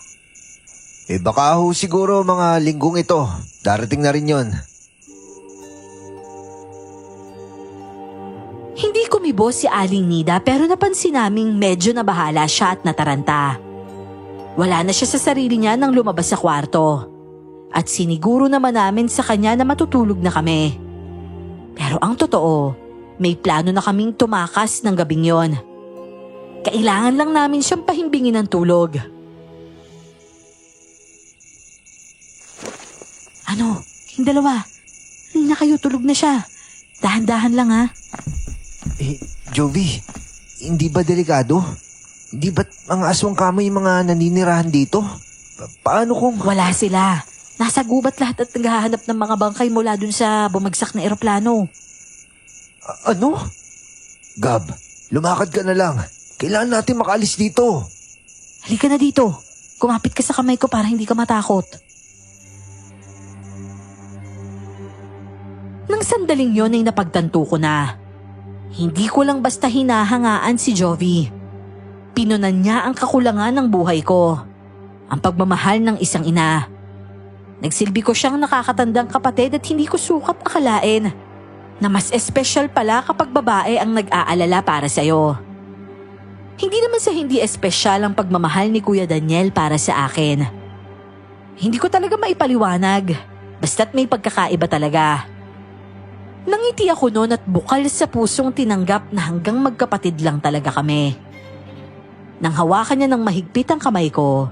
Baka ho siguro mga linggong ito. Darating na rin yun. Hindi kumibo si Aling Nida pero napansin naming medyo nabahala siya at nataranta. Wala na siya sa sarili niya nang lumabas sa kwarto. At siniguro naman namin sa kanya na matutulog na kami. Pero ang totoo, may plano na kaming tumakas ng gabing yon. Kailangan lang namin siyang pahimbingin ng tulog. Ano? Yung dalawa. Hindi na kayo, tulog na siya. Dahan-dahan lang ha. Jovi, hindi ba delikado? Hindi ba't mga aswang kamoy yung mga naninirahan dito? Paano kung... Wala sila. Nasa gubat lahat at naghahanap ng mga bangkay mula dun sa bumagsak na eroplano. Ano? Gab, lumakad ka na lang. Kailangan natin makaalis dito. Halika na dito. Kumapit ka sa kamay ko para hindi ka matakot. Nang sandaling yon ay napagtanto ko na. Hindi ko lang basta hinahangaan si Jovi. Pinunan niya ang kakulangan ng buhay ko. Ang pagmamahal ng isang ina. Nagsilbi ko siyang nakakatandang kapatid at hindi ko sukat akalain na mas espesyal pala kapag babae ang nag-aalala para sa'yo. Hindi naman sa hindi espesyal ang pagmamahal ni Kuya Daniel para sa akin. Hindi ko talaga maipaliwanag, basta't may pagkakaiba talaga. Nangiti ako noon at bukal sa pusong tinanggap na hanggang magkapatid lang talaga kami. Nang hawakan niya ng mahigpit ang kamay ko,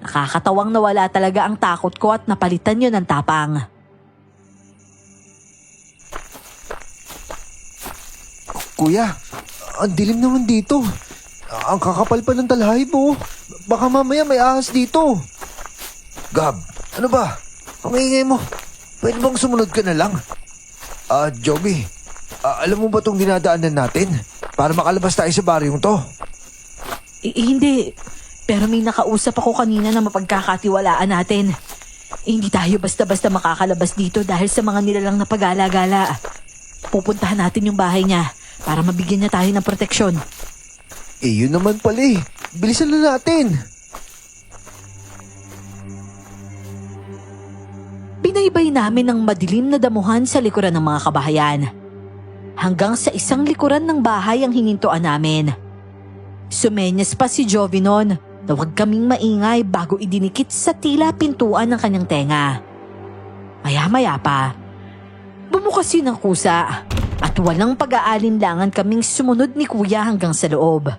nakakatawang nawala talaga ang takot ko at napalitan yun ng tapang. Kuya, ang dilim naman dito. Ang kakapal pa ng talahib mo. Baka mamaya may ahas dito. Gab, ano ba? Ang ingay mo. Pwede bang sumunod ka na lang? Joby, alam mo ba itong dinadaanan natin? Para makalabas tayo sa baryong to. Hindi. Pero may nakausap ako kanina na mapagkakatiwalaan natin. Hindi tayo basta-basta makakalabas dito dahil sa mga nilalang na pag-alagala. Pupuntahan natin yung bahay niya para mabigyan niya tayo ng proteksyon. Yun naman pala eh. Bilisan na natin. Binaybay namin ang madilim na damuhan sa likuran ng mga kabahayan. Hanggang sa isang likuran ng bahay ang hinintuan namin. Sumenyas pa si Jovi noon na huwag kaming maingay bago idinikit sa tila pintuan ng kanyang tenga. Maya-maya pa, bumukas yun ang kusa at walang pag-aalinlangan kaming sumunod ni Kuya hanggang sa loob.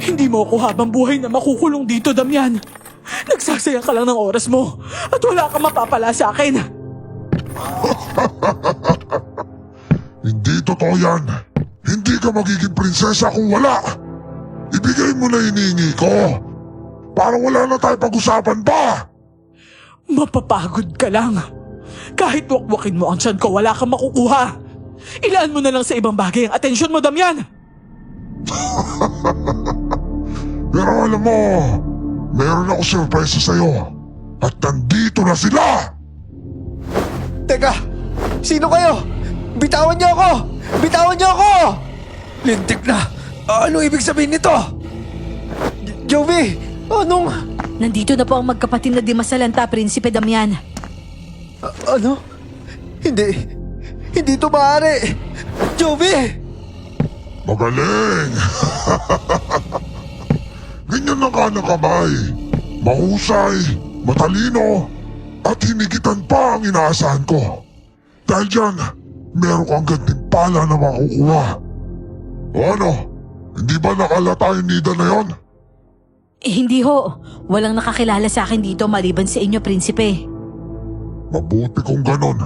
Hindi mo ako habang buhay na makukulong dito, Damian. Nagsasayang ka lang ng oras mo at wala kang mapapala sa akin. Hindi totoo yan. Hindi ka magiging prinsesa kung wala. Ibigay mo na hinihingi ko. Parang wala na tayo pag-usapan pa. Mapapagod ka lang. Kahit wakwakin mo ang tiyan ko, wala kang makukuha. Ilaan mo na lang sa ibang bagay ang atensyon mo, Damian. Pero alam mo, meron ako surprise sa'yo. At nandito na sila! Teka, sino kayo? Bitawan niyo ako! Bitawan niyo ako! Lintik na. Ano ibig sabihin nito? Jovi, anong... Nandito na po ang magkapatid na Di Masalanta, Prinsipe Damian. Ano? Hindi to maaari. Jovi! Magaling! Ganyan na ka na kamay. Mahusay matalino, at hinigitan pa ang inaasahan ko. Dahil dyan, meron kang gantimpala na makukuha. O ano, hindi ba nakalata yung nida na yon? Hindi ho. Walang nakakilala sa akin dito maliban sa inyo, prinsipe. Mabuti kung ganon.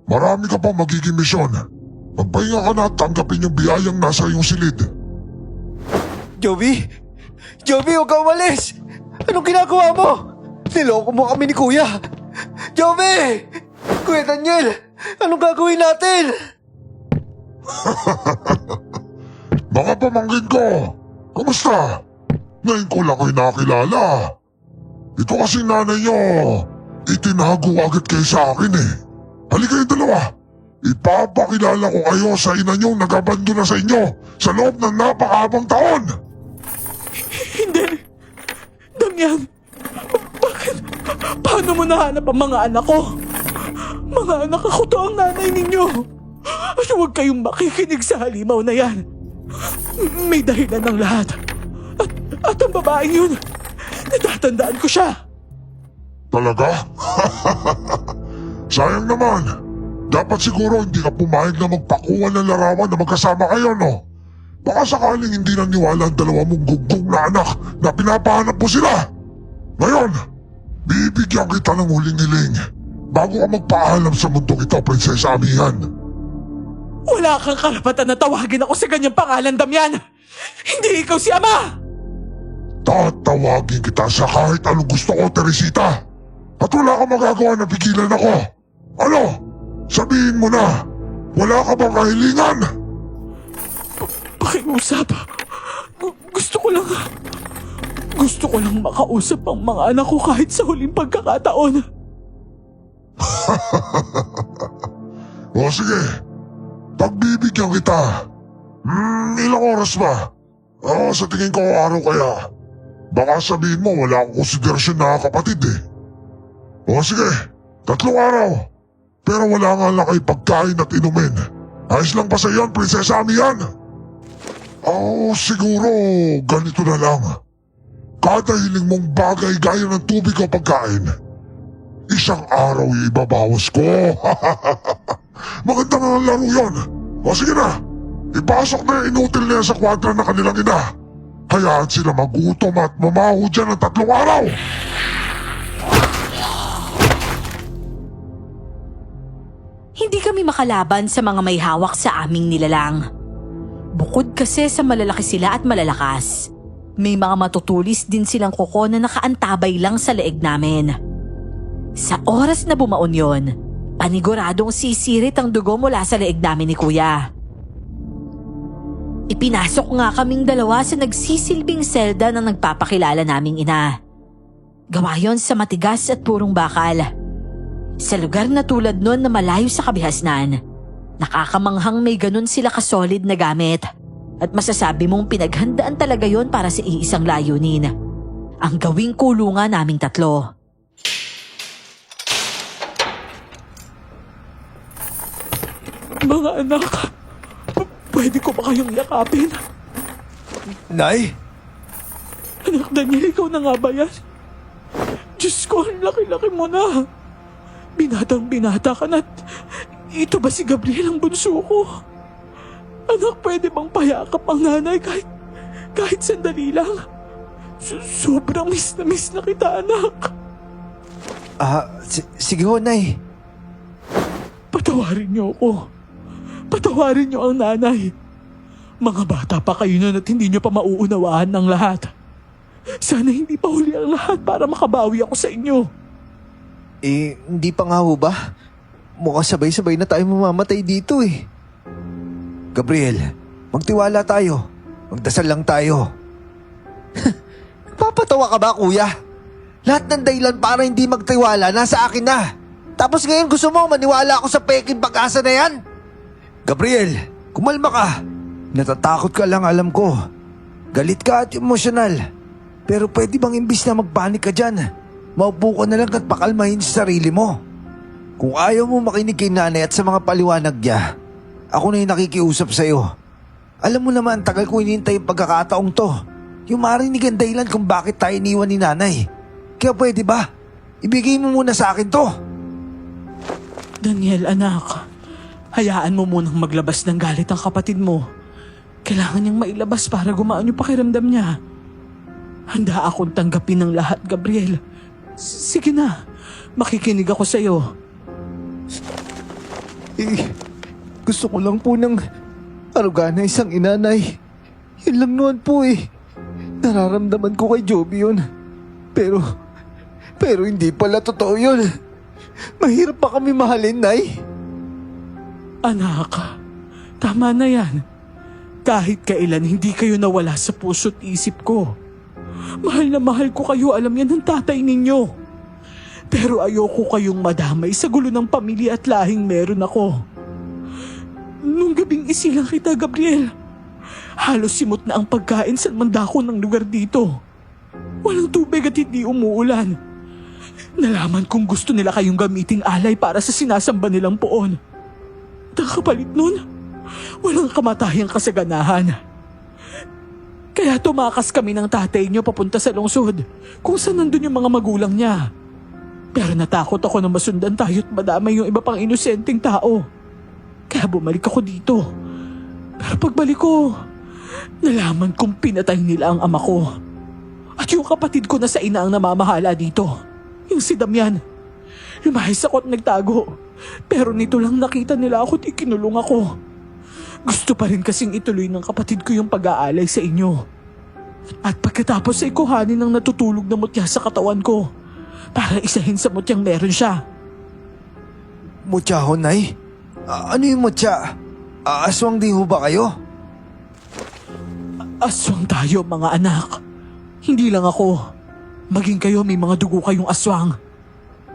Marami ka pang magiging misyon. Magpahinga ka na at tanggapin yung biyayang nasa iyong silid. Joby! Joby, huwag ka umalis! Anong ginagawa mo? Niloko mo kami ni Kuya! Joby! Kuya Daniel! Anong gagawin natin? Mga pamangkin ko, kamusta? Ngayon ko lang kayo nakilala. Ito kasing nanay nyo, itinago agad kayo sa akin eh. Halika kayong dalawa. Ipapakilala ko kayo sa ina nyong nagabando na sa inyo sa loob ng napakahabang taon. Hindi. Damian, bakit? Paano mo nahanap ang mga anak ko? Mga anak ako to ang nanay ninyo. At huwag kayong makikinig sa halimaw na yan. May dahilan ng lahat. At ang babaeng yun, natatandaan ko siya. Talaga? Sayang naman. Dapat siguro hindi ka pumayag na magpakuha ng larawan na magkasama kayo, no? Baka sakaling hindi naniwala ang dalawa mong gugong na anak na pinapahanap mo sila. Ngayon, bibigyan kita ng huling hiling bago ka magpaalam sa mundong ito, Prinsesa Amihan. Wala kang karapatan na tawagin ako sa ganyang pangalan, Damian. Hindi ikaw si Ama. Tatawagin kita sa kahit anong gusto ko, Teresita. At wala kang magagawa na pigilan ako. Ano? Sabihin mo na, wala ka bang kahilingan? Pakiusap. Gusto ko lang makausap ang mga anak ko kahit sa huling pagkakataon. O sige, pagbibigyan kita. Ilang oras ba? Sa tingin ko araw kaya. Baka sabihin mo wala akong konsiderasyon na kapatid eh. O sige, 3 araw. Pero wala nga lang kayo pagkain at inumin. Ayos lang ba sa iyan, Prinsesa Amihan? Siguro ganito na lang. Kada hiling mong bagay gaya ng tubig o pagkain, 1 araw ibabawas ko. Maganda na ng laro yun. O sige na, ipasok na yung inutil na yan sa kwadra na kanilang ina. Hayaan sila magutom at mamaho dyan ng 3 araw. Hindi kami makalaban sa mga may hawak sa aming nilalang. Bukod kasi sa malalaki sila at malalakas, may mga matutulis din silang kuko na nakaantabay lang sa leeg namin. Sa oras na bumaon yon, paniguradong sisirit ang dugo mula sa leeg namin ni Kuya. Ipinasok nga kaming dalawa sa nagsisilbing selda ng nagpapakilala naming ina. Gawa yon sa matigas at purong bakal. Sa lugar na tulad nun na malayo sa kabihasnan, nakakamanghang may ganun sila kasolid na gamit. At masasabi mong pinaghandaan talaga yon para sa iisang layunin. Ang gawing kulungan naming 3. Mga anak, pwede ko ba kayong yakapin? Nay? Anak Daniel, ikaw na nga ba yan? Diyos ko, ang laki-laki mo na. Binatang-binata ka na't ito ba si Gabriel ang bunso ko? Anak, pwede bang payakap ang nanay kahit sandali lang? Sobrang miss na kita, anak. Sige ho, Nay. Patawarin niyo ako. Patawarin niyo ang nanay. Mga bata pa kayo nun at hindi niyo pa mauunawaan ng lahat. Sana hindi pa huli ang lahat para makabawi ako sa inyo. Hindi pa nga ho ba? Mukhang sabay-sabay na tayo mamamatay dito eh. Gabriel, magtiwala tayo. Magdasal lang tayo. Papatawa ka ba, Kuya? Lahat ng dahilan para hindi magtiwala nasa akin na. Tapos ngayon gusto mo maniwala ako sa peking pag-asa na yan? Gabriel, kumalma ka. Natatakot ka lang, alam ko. Galit ka at emosyonal. Pero pwede bang imbis na magpanik ka dyan, maupo ka na lang at pakalmahin sa sarili mo. Kung ayaw mo makinig kay nanay at sa mga paliwanag niya, ako na yung nakikiusap sa'yo. Alam mo naman, tagal ko hinihintay yung pagkakataong to. Yung marinig ang dahilan kung bakit tayo iniwan ni nanay. Kaya pwede ba, Ibigay mo muna sa akin to. Daniel, anak. Hayaan mo munang maglabas ng galit ang kapatid mo. Kailangan niyang mailabas para gumaan yung pakiramdam niya. Handa akong tanggapin ng lahat, Gabriel. Sige na, makikinig ako sa'yo. Gusto ko lang po ng aruga na isang inanay. Yun lang noon po eh. Nararamdaman ko kay Joby yun. Pero hindi pala totoo yun. Mahirap pa kami mahalin, Nay. Anak, tama na yan. Kahit kailan hindi kayo nawala sa puso't isip ko. Mahal na mahal ko kayo, alam yan ng tatay ninyo. Pero ayoko kayong madamay sa gulo ng pamilya at lahing meron ako. Nung gabing isilang kita, Gabriel, halos simot na ang pagkain sa mandako ng lugar dito. Walang tubig at hindi umuulan. Nalaman kong gusto nila kayong gamiting alay para sa sinasamba nilang poon. At ang kapalit nun, walang kamatayang kasaganahan. Kaya tumakas kami ng tatay niyo papunta sa lungsod kung saan nandun yung mga magulang niya. Pero natakot ako na masundan tayo at madamay yung iba pang inosenteng tao. Kaya bumalik ako dito. Pero pagbalik ko, nalaman kong pinatay nila ang ama ko. At yung kapatid ko na sa ina ang namamahala dito. Yung si Damian. Lumahis ako at nagtago. Pero nito lang nakita nila ako at ikinulong ako. Gusto pa rin kasing ituloy ng kapatid ko yung pag-aalay sa inyo. At pagkatapos ay kuhanin ng natutulog na mutya sa katawan ko para isahin sa mutyang meron siya. Mutya ho, Nay? Ano yung mutya? Aswang di ho ba kayo? Aswang tayo, mga anak. Hindi lang ako. Maging kayo may mga dugo kayong aswang.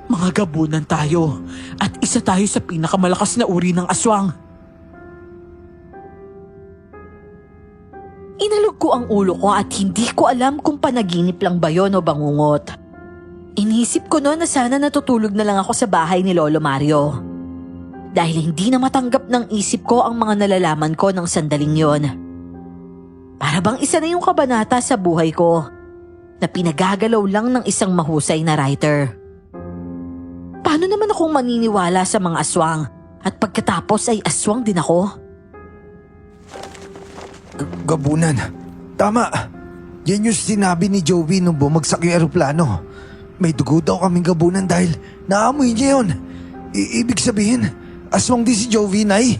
Mga gabunan tayo at isa tayo sa pinakamalakas na uri ng aswang. Inalog ko ang ulo ko at hindi ko alam kung panaginip lang ba yun o bangungot. Inisip ko noon na sana natutulog na lang ako sa bahay ni Lolo Mario. Dahil hindi na matanggap ng isip ko ang mga nalalaman ko ng sandaling yon. Para bang isa na yung kabanata sa buhay ko na pinagagalaw lang ng isang mahusay na writer. Paano naman akong maniniwala sa mga aswang at pagkatapos ay aswang din ako? Gabunan. Tama. Yan yung sinabi ni Joey nung bumagsak yung eroplano. May dugo daw kaming gabunan dahil naamoy niya yun. Ibig sabihin, aswang din si Joey, Nay.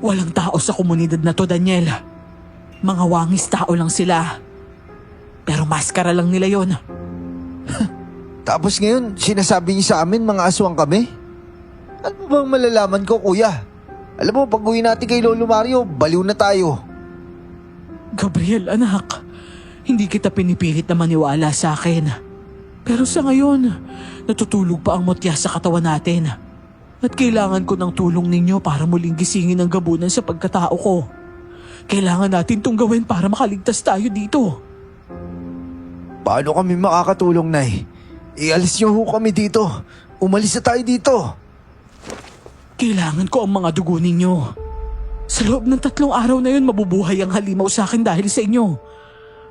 Walang tao sa komunidad na to, Daniel. Mga wangis tao lang sila. Pero maskara lang nila yon. Tapos ngayon, sinasabi niyo sa amin mga aswang kami? Ano bang malalaman ko, kuya? Alam mo, pag uwi natin kay Lolo Mario, baliw na tayo. Gabriel, anak. Hindi kita pinipilit na maniwala sa akin. Pero sa ngayon, natutulog pa ang mutya sa katawan natin. At kailangan ko ng tulong ninyo para muling gisingin ang gabunan sa pagkatao ko. Kailangan natin itong gawin para makaligtas tayo dito. Paano kami makakatulong, Nay? Ialis niyo ho kami dito. Umalis na tayo dito. Kailangan ko ang mga dugo ninyo. Sa loob ng 3 araw na yun, mabubuhay ang halimaw sa akin dahil sa inyo.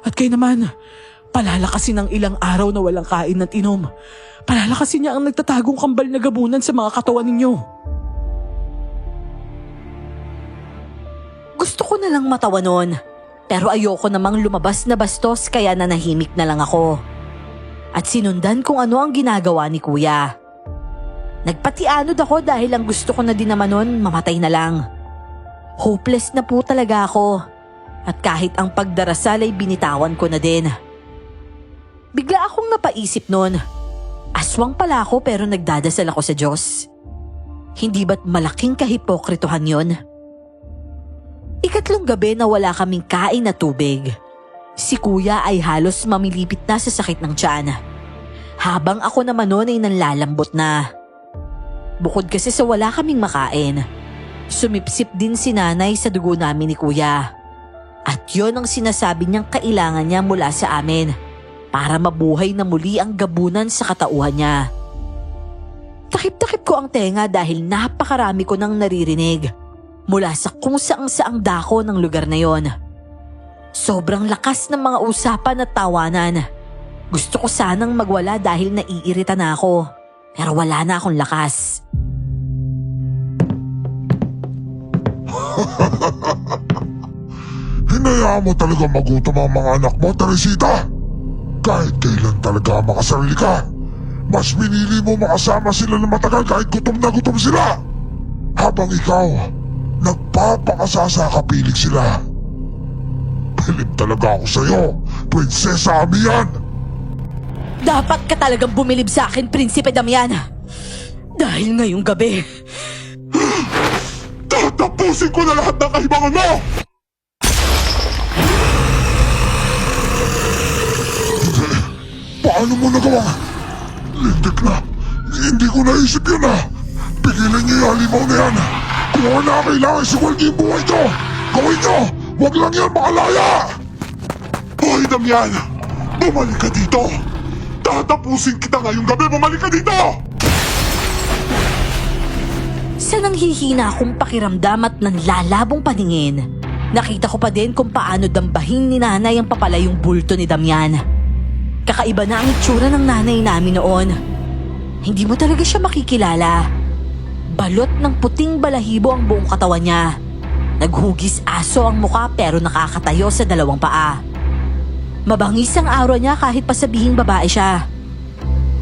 At kayo naman, palalakasin ng ilang araw na walang kain at inom. Palalakasin niya ang nagtatagong kambal na gabunan sa mga katawan ninyo. Gusto ko na lang matawa nun. Pero ayoko namang lumabas na bastos kaya nanahimik na lang ako. At sinundan kung ano ang ginagawa ni Kuya. Nagpatianod ako dahil ang gusto ko na din naman nun mamatay na lang. Hopeless na po talaga ako. At kahit ang pagdarasal ay binitawan ko na din. Bigla akong napaisip nun. Aswang pala ako pero nagdadasal ako sa Diyos. Hindi ba't malaking kahipokritohan yon? 3 gabi na wala kaming kain na tubig. Si Kuya ay halos mamilipit na sa sakit ng tiyan. Habang ako naman noon ay nanlalambot na. Bukod kasi sa wala kaming makain, sumipsip din si Nanay sa dugo namin ni Kuya. At yon ang sinasabi niyang kailangan niya mula sa amin para mabuhay na muli ang gabunan sa katauhan niya. Takip-takip ko ang tenga dahil napakarami ko nang naririnig mula sa kung saang-saang dako ng lugar na yon. Sobrang lakas ng mga usapan at tawanan. Gusto ko sanang magwala dahil naiirita na ako. Pero wala na akong lakas. Hinayaan mo talaga magutom ang mga anak mo, Teresita. Kahit kailan talaga makasarili ka, mas pinili mo makasama sila ng matagal kahit gutom na gutom sila. Habang ikaw, nagpapakasa sa kapiling sila. Bilib talaga ako sa'yo, Prinsesa Amihan. Dapat ka talagang bumilib sa akin, Prinsipe Damian. Dahil ngayong gabi, Tatapusin ko na lahat ng kahibangan mo! Paano mo nagawang? Lindik na. Hindi ko naisip yun ah. Pigilan niyo yung halimaw na yan. Kung wala kailangan sigwal niyo yung buhay ko. Gawin niyo! Huwag lang yan makalaya! Hoy, Damian! Bumalik ka dito! Tatapusin kita ngayong gabi! Bumalik ka dito! sa nanghihina akong pakiramdam at nanlalabong paningin, nakita ko pa din kung paano dambahin ni nanay ang papalayong bulto ni Damian. Kakaiba na ang itsura ng nanay namin noon. Hindi mo talaga siya makikilala. Balot ng puting balahibo ang buong katawan niya. Naghugis aso ang muka pero nakakatayo sa dalawang paa. Mabangis ang aura niya kahit pa sabihing babae siya.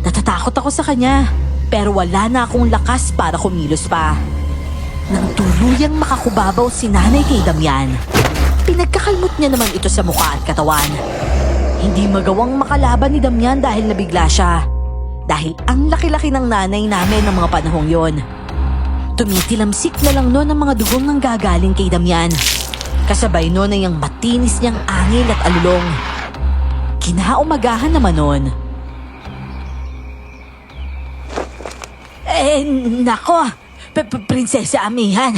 Natatakot ako sa kanya pero wala na akong lakas para kumilos pa. Nang tuluyang makakubabaw si nanay kay Damian, pinagkakalmot niya naman ito sa mukha at katawan. Hindi magawang makalaban ni Damian dahil nabigla siya. Dahil ang laki-laki ng nanay namin ng mga panahong yon. Tumitilamsik na lang noon ang mga dugong nang gagaling kay Damian. Kasabay noon ay ang matinis niyang angil at alulong. Kinaumagahan naman noon. Nako, Prinsesa Amihan.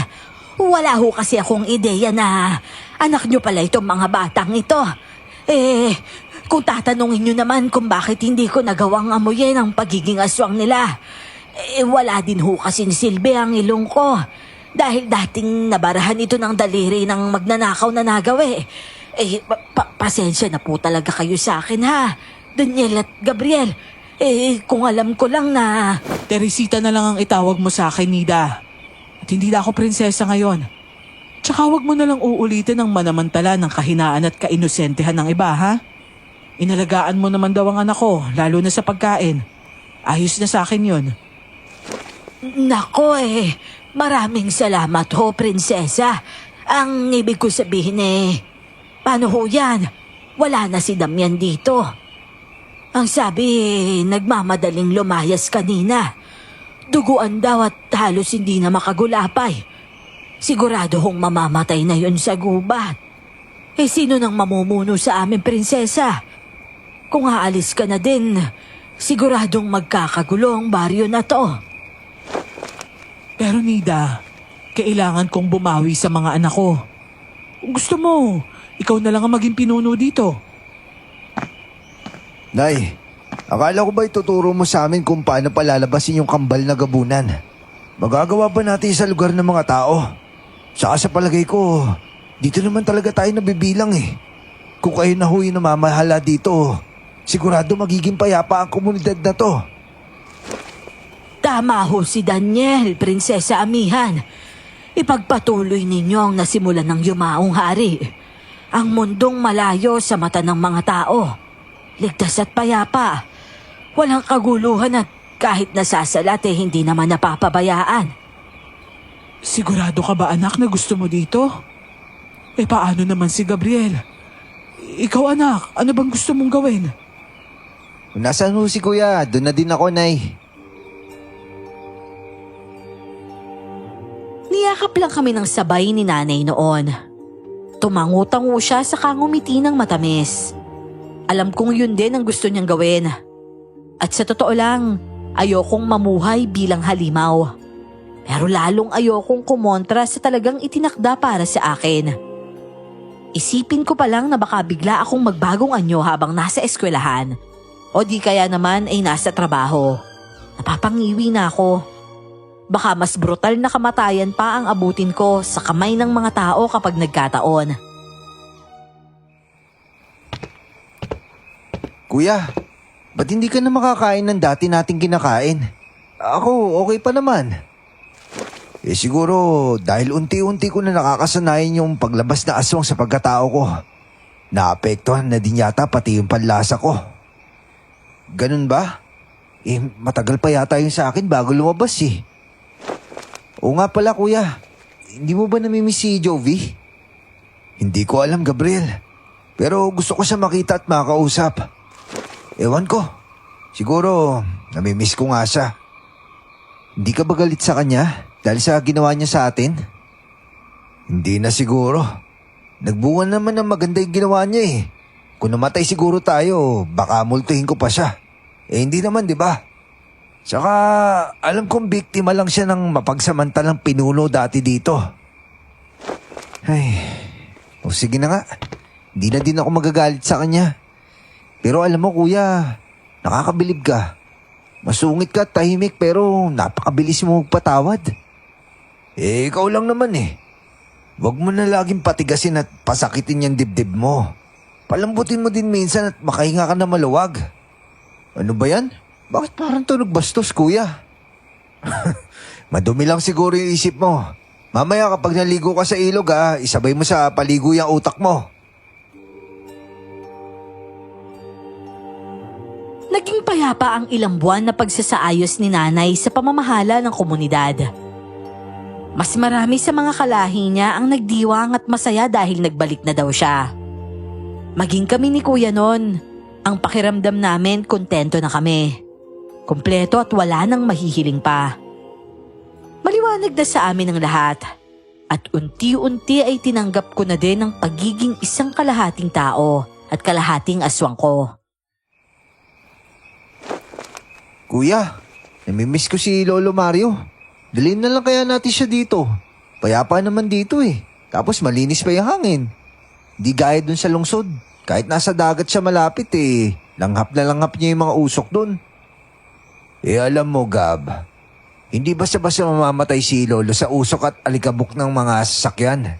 Wala ho kasi akong ideya na anak niyo pala itong mga batang ito. Kung tatanungin niyo naman kung bakit hindi ko nagawang amuyin ang pagiging aswang nila, wala din ho kasi silbi ang ilong ko. Dahil dating nabarahan ito ng daliri ng magnanakaw na nagawi. Pasensya na po talaga kayo sa akin ha, Daniel at Gabriel. Kung alam ko lang na... Teresita na lang ang itawag mo sa akin, Nida. At hindi na ako prinsesa ngayon. Tsaka wag mo na lang uulitin ang manamantala ng kahinaan at kainosentehan ng iba, ha? Inalagaan mo naman daw ang anak ko, lalo na sa pagkain. Ayos na sa akin yun. Nako maraming salamat ho, Prinsesa. Ang ibig ko sabihin paano ho yan? Wala na si Damian dito. Ang sabi, nagmamadaling lumayas kanina. Duguan daw at halos hindi na makagulapay. Sigurado hong mamamatay na yun sa gubat. Sino nang mamumuno sa amin, Prinsesa? Kung aalis ka na din, siguradong magkakagulo ang baryo na to. Pero Nida, kailangan kong bumawi sa mga anak ko. Kung gusto mo, ikaw na lang ang maging pinuno dito. Nay, akala ko ba ituturo mo sa amin kung paano palalabasin yung kambal na gabunan? Magagawa ba natin sa lugar ng mga tao? Saka sa palagay ko, dito naman talaga tayo nabibilang Kung kayo na huy namamahala dito, sigurado magiging payapa ang komunidad na to. Tama ho si Daniel, Prinsesa Amihan. Ipagpatuloy ninyo ang nasimulan ng yumaong hari. Ang mundong malayo sa mata ng mga tao. Ligtas at payapa. Walang kaguluhan at kahit nasasalat hindi naman napapabayaan. Sigurado ka ba anak na gusto mo dito? Paano naman si Gabriel? Ikaw anak, ano bang gusto mong gawin? Kung nasaan ho si kuya, doon na din ako, Nay. Niyakap lang kami ng sabay ni nanay noon. Tumangutango siya sa kangumiti ng matamis. Alam kong yun din ang gusto niyang gawin. At sa totoo lang, ayokong mamuhay bilang halimaw. Pero lalong ayokong kumontra sa talagang itinakda para sa akin. Isipin ko pa lang na baka bigla akong magbagong anyo habang nasa eskwelahan. O di kaya naman ay nasa trabaho. Napapangiwi na ako. Baka mas brutal na kamatayan pa ang abutin ko sa kamay ng mga tao kapag nagkataon. Kuya, Ba't hindi ka na makakain ng dati nating kinakain? Ako, okay pa naman. Siguro dahil unti-unti ko na nakakasanayan yung paglabas na aswang sa pagkatao ko. Naapektuhan na din yata pati yung panlasa ko. Ganun ba? Matagal pa yata yung sa akin bago lumabas eh. Oo nga pala kuya, hindi mo ba namimiss si Jovi? Hindi ko alam, Gabriel. Pero gusto ko siya makita at makausap. Ewan ko. Siguro, namimiss ko nga siya. Hindi ka ba galit sa kanya dahil sa ginawa niya sa atin? Hindi na siguro. Nagbunga naman ng maganda yung ginawa niya eh. Kung namatay siguro tayo, baka multuhin ko pa siya. Hindi naman, di ba? Saka, alam kong biktima lang siya ng mapagsamantalang pinuno dati dito. Ay, sige na nga. Hindi na din ako magagalit sa kanya. Pero alam mo kuya, nakakabilib ka. Masungit ka at tahimik pero napakabilis mo magpatawad. Ikaw lang naman eh. Huwag mo na laging patigasin at pasakitin yung dibdib mo. Palambutin mo din minsan at makahinga ka na maluwag. Ano ba yan? Bakit parang tunog bastos, kuya? Madumi lang siguro yung isip mo. Mamaya kapag naligo ka sa ilog isabay mo sa paligo yung utak mo. Naging payapa ang ilang buwan na pagsasaayos ni nanay sa pamamahala ng komunidad. Mas marami sa mga kalahi niya ang nagdiwang at masaya dahil nagbalik na daw siya. Maging kami ni kuya noon, ang pakiramdam namin kontento na kami. Kompleto at wala nang mahihiling pa. Maliwanag na sa amin ang lahat at unti-unti ay tinanggap ko na din ang pagiging isang kalahating tao at kalahating aswang ko. Kuya, namimiss ko si Lolo Mario. Dalhin na lang kaya natin siya dito. Payapa naman dito eh. Tapos malinis pa yung hangin. Di gaya dun sa lungsod. Kahit nasa dagat siya malapit langhap na langhap niya yung mga usok dun. Alam mo Gab, hindi basta-basta mamamatay si Lolo sa usok at alikabok ng mga sasakyan.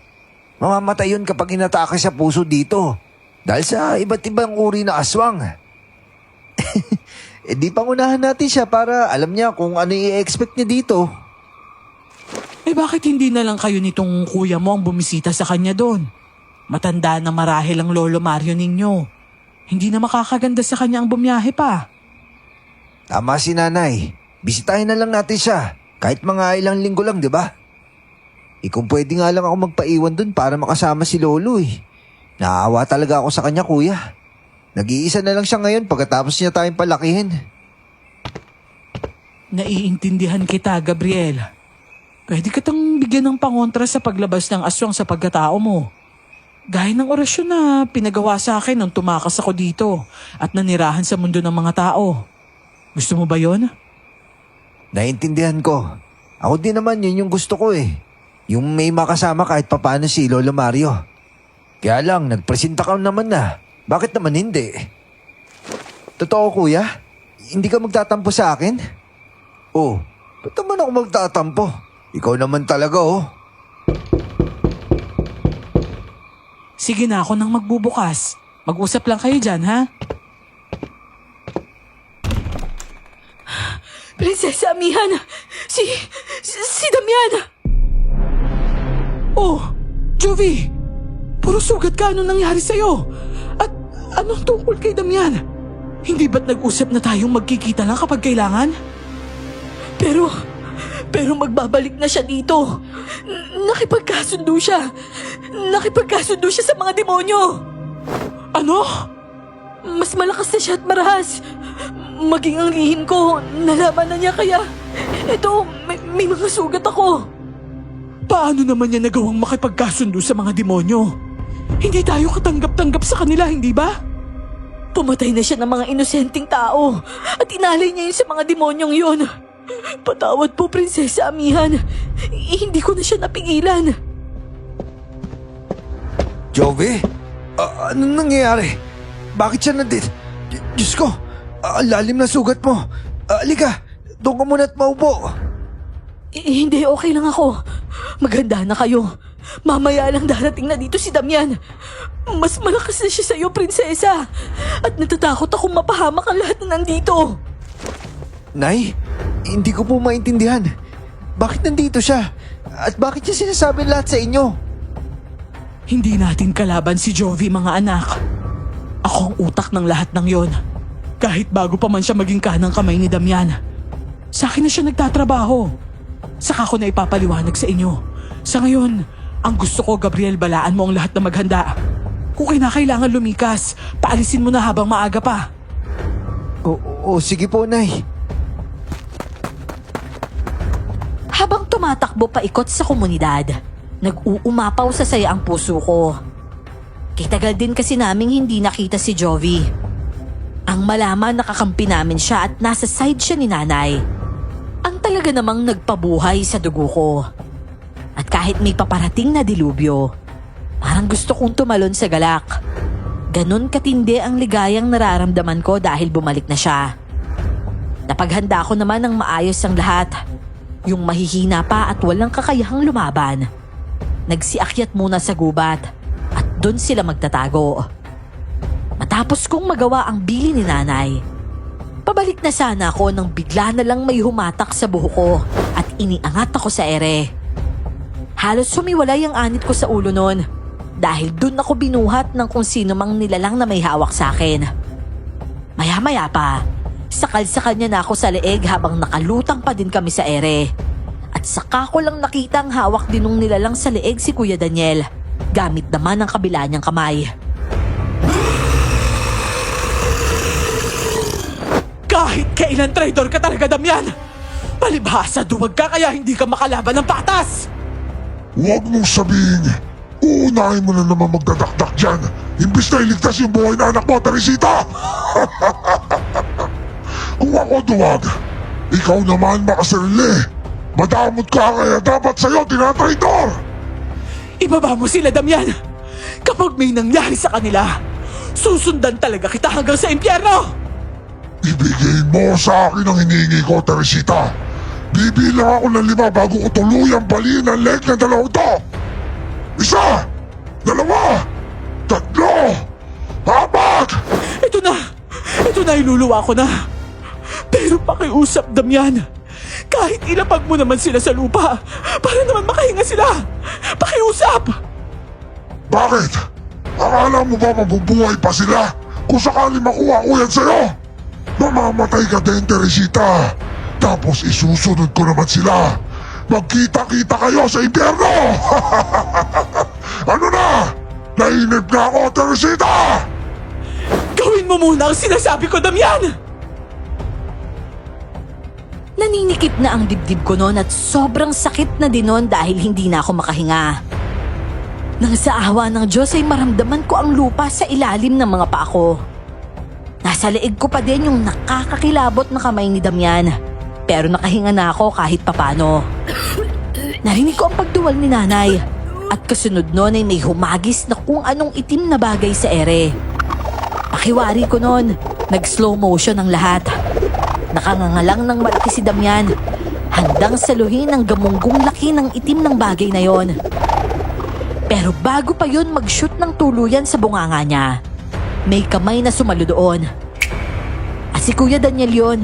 Mamamatay yun kapag inatake sa puso dito. Dahil sa iba't ibang uri na aswang. Di pangunahan natin siya para alam niya kung ano i-expect niya dito. Bakit hindi na lang kayo nitong kuya mo ang bumisita sa kanya doon? Matanda na marahil ang Lolo Mario ninyo. Hindi na makakaganda sa kanya ang bumiyahe pa. Tama si nanay. Bisitahin na lang natin siya. Kahit mga ilang linggo lang, di ba? Kung pwede nga lang ako magpaiwan dun para makasama si Lolo eh. Naawa talaga ako sa kanya kuya. Nag-iisa na lang siya ngayon pagkatapos niya tayong palakihin. Naiintindihan kita, Gabriel. Pwede kitang bigyan ng pangontra sa paglabas ng aswang sa pagkatao mo. Gaya ng orasyon na pinagawa sa akin nung tumakas ako dito at nanirahan sa mundo ng mga tao. Gusto mo ba yon? Naiintindihan ko. Ako din naman yun yung gusto ko eh. Yung may makasama kahit papano si Lolo Mario. Kaya lang, nagpresenta ka naman na. Bakit naman hindi? Totoo kuya? Hindi ka magtatampo sa akin? Oh, ba't naman ako magtatampo? Ikaw naman talaga Sige na ako nang magbubukas. Mag-usap lang kayo dyan, ha? Prinsesa Amihan! Si Damian! Oh, Jovi! Puro sugat ka. Anong nangyari sa'yo? At anong tungkol kay Damian? Hindi ba't nag-usap na tayong magkikita lang kapag kailangan? Pero magbabalik na siya dito. Nakipagkasundo siya. Nakipagkasundo siya sa mga demonyo. Ano? Mas malakas na siya at marahas. Maging ang lihim ko, nalaman na niya kaya... Ito, may mga sugat ako. Paano naman niya nagawang makipagkasundo sa mga demonyo? Hindi tayo katanggap-tanggap sa kanila, hindi ba? Pumatay na siya ng mga inosenteng tao at inalay niya yun sa mga demonyong yun. Patawad po, Prinsesa Amihan. Hindi ko na siya napigilan. Jovi? Anong nangyayari? Bakit siya nandito? Diyos ko, ang lalim na sugat mo. Halika, doon ka muna at maupo. Hindi, okay lang ako. Maganda na kayo. Mamaya lang darating na dito si Damian. Mas malakas na siya sa'yo, prinsesa. At natatakot akong mapahamak ang lahat na nandito. Nay, hindi ko po maintindihan. Bakit nandito siya? At bakit niya sinasabi lahat sa inyo? Hindi natin kalaban si Jovi, mga anak. Ako ang utak ng lahat ng yon. Kahit bago pa man siya maging kanang kamay ni Damian. Sa akin na siya nagtatrabaho. Saka ko na ipapaliwanag sa inyo. Sa ngayon, ang gusto ko, Gabriel, balaan mo ang lahat na maghanda. Kung kinakailangan lumikas, paalisin mo na habang maaga pa. O sige po, Nay. Habang tumatakbo paikot sa komunidad, nag-uumapaw sa saya ang puso ko. Kitagal din kasi naming hindi nakita si Jovi. Ang malaman nakakampi namin siya at nasa side siya ni nanay. Ang talaga namang nagpabuhay sa dugo ko. At kahit may paparating na dilubyo, parang gusto kong tumalon sa galak. Ganon katindi ang ligayang nararamdaman ko dahil bumalik na siya. Napaghanda ko naman ng maayos ang lahat. Yung mahihina pa at walang kakayahang lumaban. Nagsiakyat muna sa gubat at doon sila magtatago. Matapos kong magawa ang bili ni nanay, pabalik na sana ako nang bigla na lang may humatak sa buhok ko at iniangat ako sa ere. Halos sumiwalay ang anit ko sa ulo noon dahil doon ako binuhat ng kung sino mang nilalang na may hawak sa akin. Maya-maya pa, sakal-sakal niya na ako sa leeg habang nakalutang pa din kami sa ere. At saka ko lang nakita ang hawak din nung nilalang sa leeg si Kuya Daniel, gamit naman ang kabila niyang kamay. Kahit kailan traitor ka talaga, Damian! Palibhasa, duwag ka kaya hindi ka makalaban ng patas! Huwag mong sabihin, uunahin mo na naman magdadakdak dyan, imbis na iligtas yung buhay na anak mo, Teresita! Kung ako duwag, ikaw naman makasarili. Madamot ka kaya dapat sa'yo tinatraitor! Ibaba mo sila, Damian! Kapag may nangyari sa kanila, susundan talaga kita hanggang sa impyerno! Ibigay mo sa akin ang hinihingi ko, Teresita. Bibilang ako ng 5 bago ko tuluyang baliin ang leg ng dalawang to. 1, 2, 3, 4! Ito na, iluluwa ko na. Pero pakiusap, Damian. Kahit ilapag mo naman sila sa lupa, para naman makahinga sila. Pakiusap! Bakit? Akala mo ba mabubuhay pa sila kung sakali makuha ko yan sa'yo? Mamamatay ka din, Teresita. Tapos isusunod ko naman sila. Magkita-kita kayo sa impyerno! Ano na? Nainip na ako, Teresita! Gawin mo muna ang sinasabi ko, Damian! Naninikip na ang dibdib ko noon at sobrang sakit na din noon dahil hindi na ako makahinga. Nang sa awa ng Diyos ay maramdaman ko ang lupa sa ilalim ng mga paa ko. Nasa leeg ko pa din yung nakakakilabot na kamay ni Damian. Pero nakahinga na ako kahit papano. Narinig ko ang pagduwal ni nanay. At kasunod noon ay may humagis na kung anong itim na bagay sa ere. Pakiwari ko noon, nag-slow motion ang lahat. Nakangangalang ng malaki si Damian. Handang saluhin ang gamunggong laki ng itim ng bagay na yon. Pero bago pa yon mag-shoot ng tuluyan sa bunganga niya, may kamay na sumalo doon. At si Kuya Daniel yon,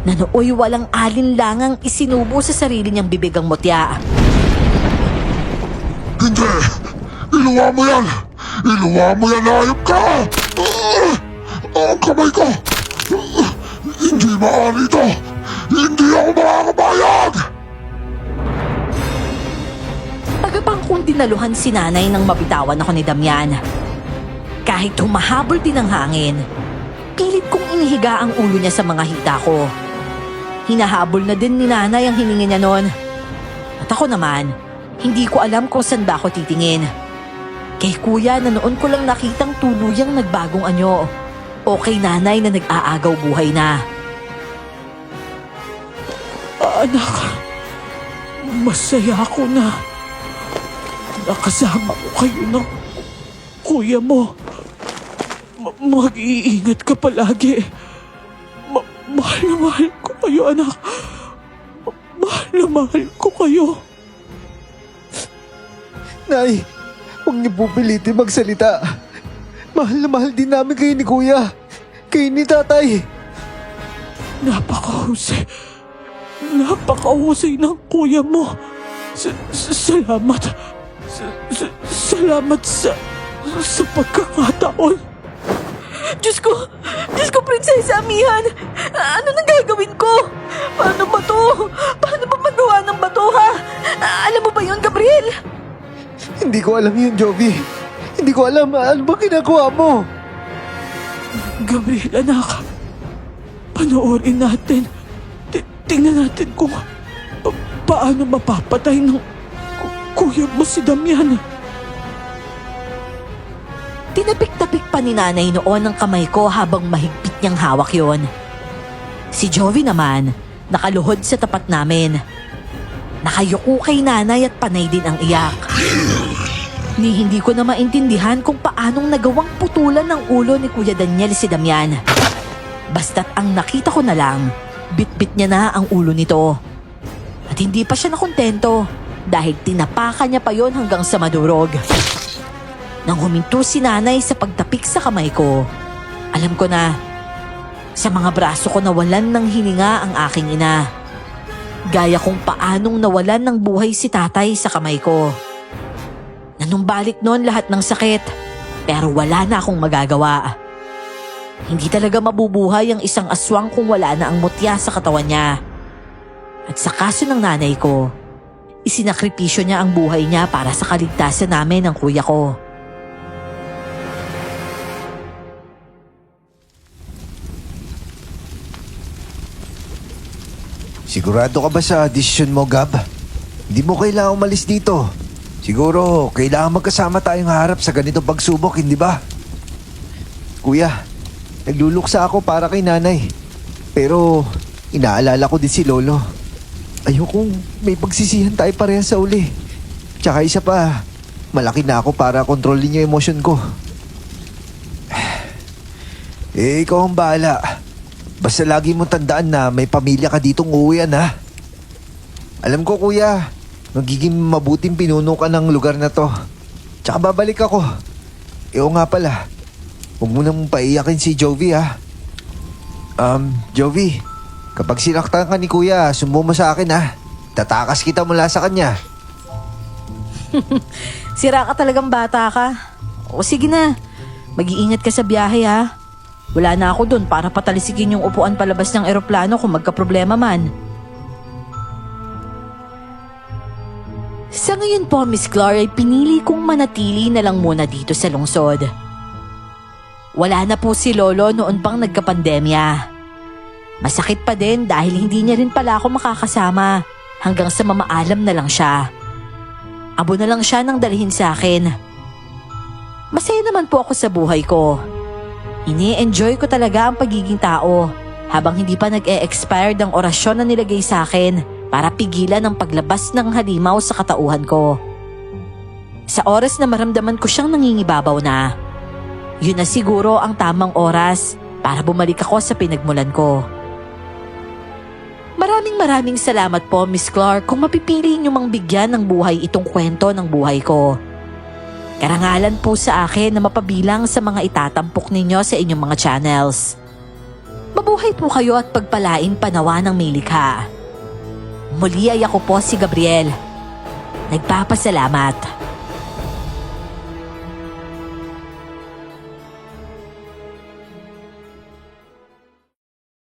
na nooy walang alinlangang isinubo sa sarili niyang bibig ang mutya. Hindi! Iluwa mo yan! Iluwa mo yan, hayop ka! Ang kamay ko! Hindi maaari ito! Hindi ako makakabayag! Pagabang kong dinaluhan si nanay nang mabitawan ako ni Damian. Kahit humahabol din ang hangin, pilit kong inihiga ang ulo niya sa mga hita ko. Hinahabol na din ni nanay ang hininga niya noon. At ako naman, hindi ko alam kung saan ba ako titingin. Kay kuya na noon ko lang nakitang tuluyang nagbagong anyo. O kay nanay na nag-aagaw buhay na. Anak, masaya ako na nakasama ko kayo ng kuya mo. Mag-iingat ka palagi. Mahal na mahal ko kayo, anak. Mahal na mahal ko kayo. Nay, huwag niyo po pilitin magsalita. Mahal na mahal din namin kayo ni Kuya. Kayo ni Tatay. Napakahusay ng kuya mo. Salamat. Salamat sa pagkakataon. Diyos ko, Prinsesa Amihan! Ano nang gagawin ko? Paano ba to? Paano ba magawa ng bato, ha? Alam mo ba yun, Gabriel? Hindi ko alam yun, Jovi. Hindi ko alam. Ano ba ginagawa mo? Gabriel, anak. Panoorin natin. Tingnan natin kung paano mapapatay ng kuya mo si Damian. Tinapik-tapik pa ni nanay noon ang kamay ko habang mahigpit niyang hawak yon. Si Jovi naman, nakaluhod sa tapat namin. Nakayuko kay nanay at panay din ang iyak. Ni hindi ko na maintindihan kung paanong nagawang putulan ng ulo ni Kuya Daniel si Damian. Basta't ang nakita ko na lang, bit-bit niya na ang ulo nito. At hindi pa siya nakontento dahil tinapakan niya pa yon hanggang sa madurog. Nang huminto si nanay sa pagtapik sa kamay ko, alam ko na, sa mga braso ko nawalan ng hininga ang aking ina. Gaya kung paanong nawalan ng buhay si tatay sa kamay ko. Nanumbalik noon lahat ng sakit, pero wala na akong magagawa. Hindi talaga mabubuhay ang isang aswang kung wala na ang mutya sa katawan niya. At sa kaso ng nanay ko, isinakripisyo niya ang buhay niya para sa kaligtasan namin ng kuya ko. Sigurado ka ba sa desisyon mo, Gab? Hindi mo kailangang umalis dito. Siguro, kailangan magkasama tayong harap sa ganitong pagsubok, hindi ba? Kuya, nagluluksa ako para kay nanay. Pero, inaalala ko din si Lolo. Ayokong may pagsisihan tayo parehas sa uli. Tsaka isa pa, malaki na ako para kontrolin yung emosyon ko. Ikaw ang bahala. Basta lagi mong tandaan na may pamilya ka ditong uuwian, ha? Alam ko, kuya, magiging mabuting pinuno ka ng lugar na to. Tsaka babalik ako. Oo nga pala, huwag mo nang paiyakin si Jovi, ha? Jovi, kapag sinaktan ka ni kuya, sumbo mo sa akin, ha? Tatakas kita mula sa kanya. Sira ka talagang bata ka. O sige na, mag-iingat ka sa biyahe, ha? Wala na ako dun para patalisikin yung upuan palabas ng eroplano kung magka-problema man. Sa ngayon po, Miss Clark, ay pinili kong manatili na lang muna dito sa lungsod. Wala na po si Lolo noon pang nagkapandemya. Masakit pa din dahil hindi niya rin pala ako makakasama hanggang sa mamaalam na lang siya. Abo na lang siya nang dalhin sa akin. Masaya naman po ako sa buhay ko. Ini-enjoy ko talaga ang pagiging tao habang hindi pa nag-e-expired ang orasyon na nilagay sa akin para pigilan ang paglabas ng halimaw sa katauhan ko. Sa oras na maramdaman ko siyang nangingibabaw na, yun na siguro ang tamang oras para bumalik ako sa pinagmulan ko. Maraming salamat po, Miss Clark, kung mapipili niyo mang bigyan ng buhay itong kwento ng buhay ko. Karangalan po sa akin na mapabilang sa mga itatampok ninyo sa inyong mga channels. Mabuhay po kayo at pagpalain panawa ng may likha. Muli ay ako po si Gabriel. Nagpapasalamat.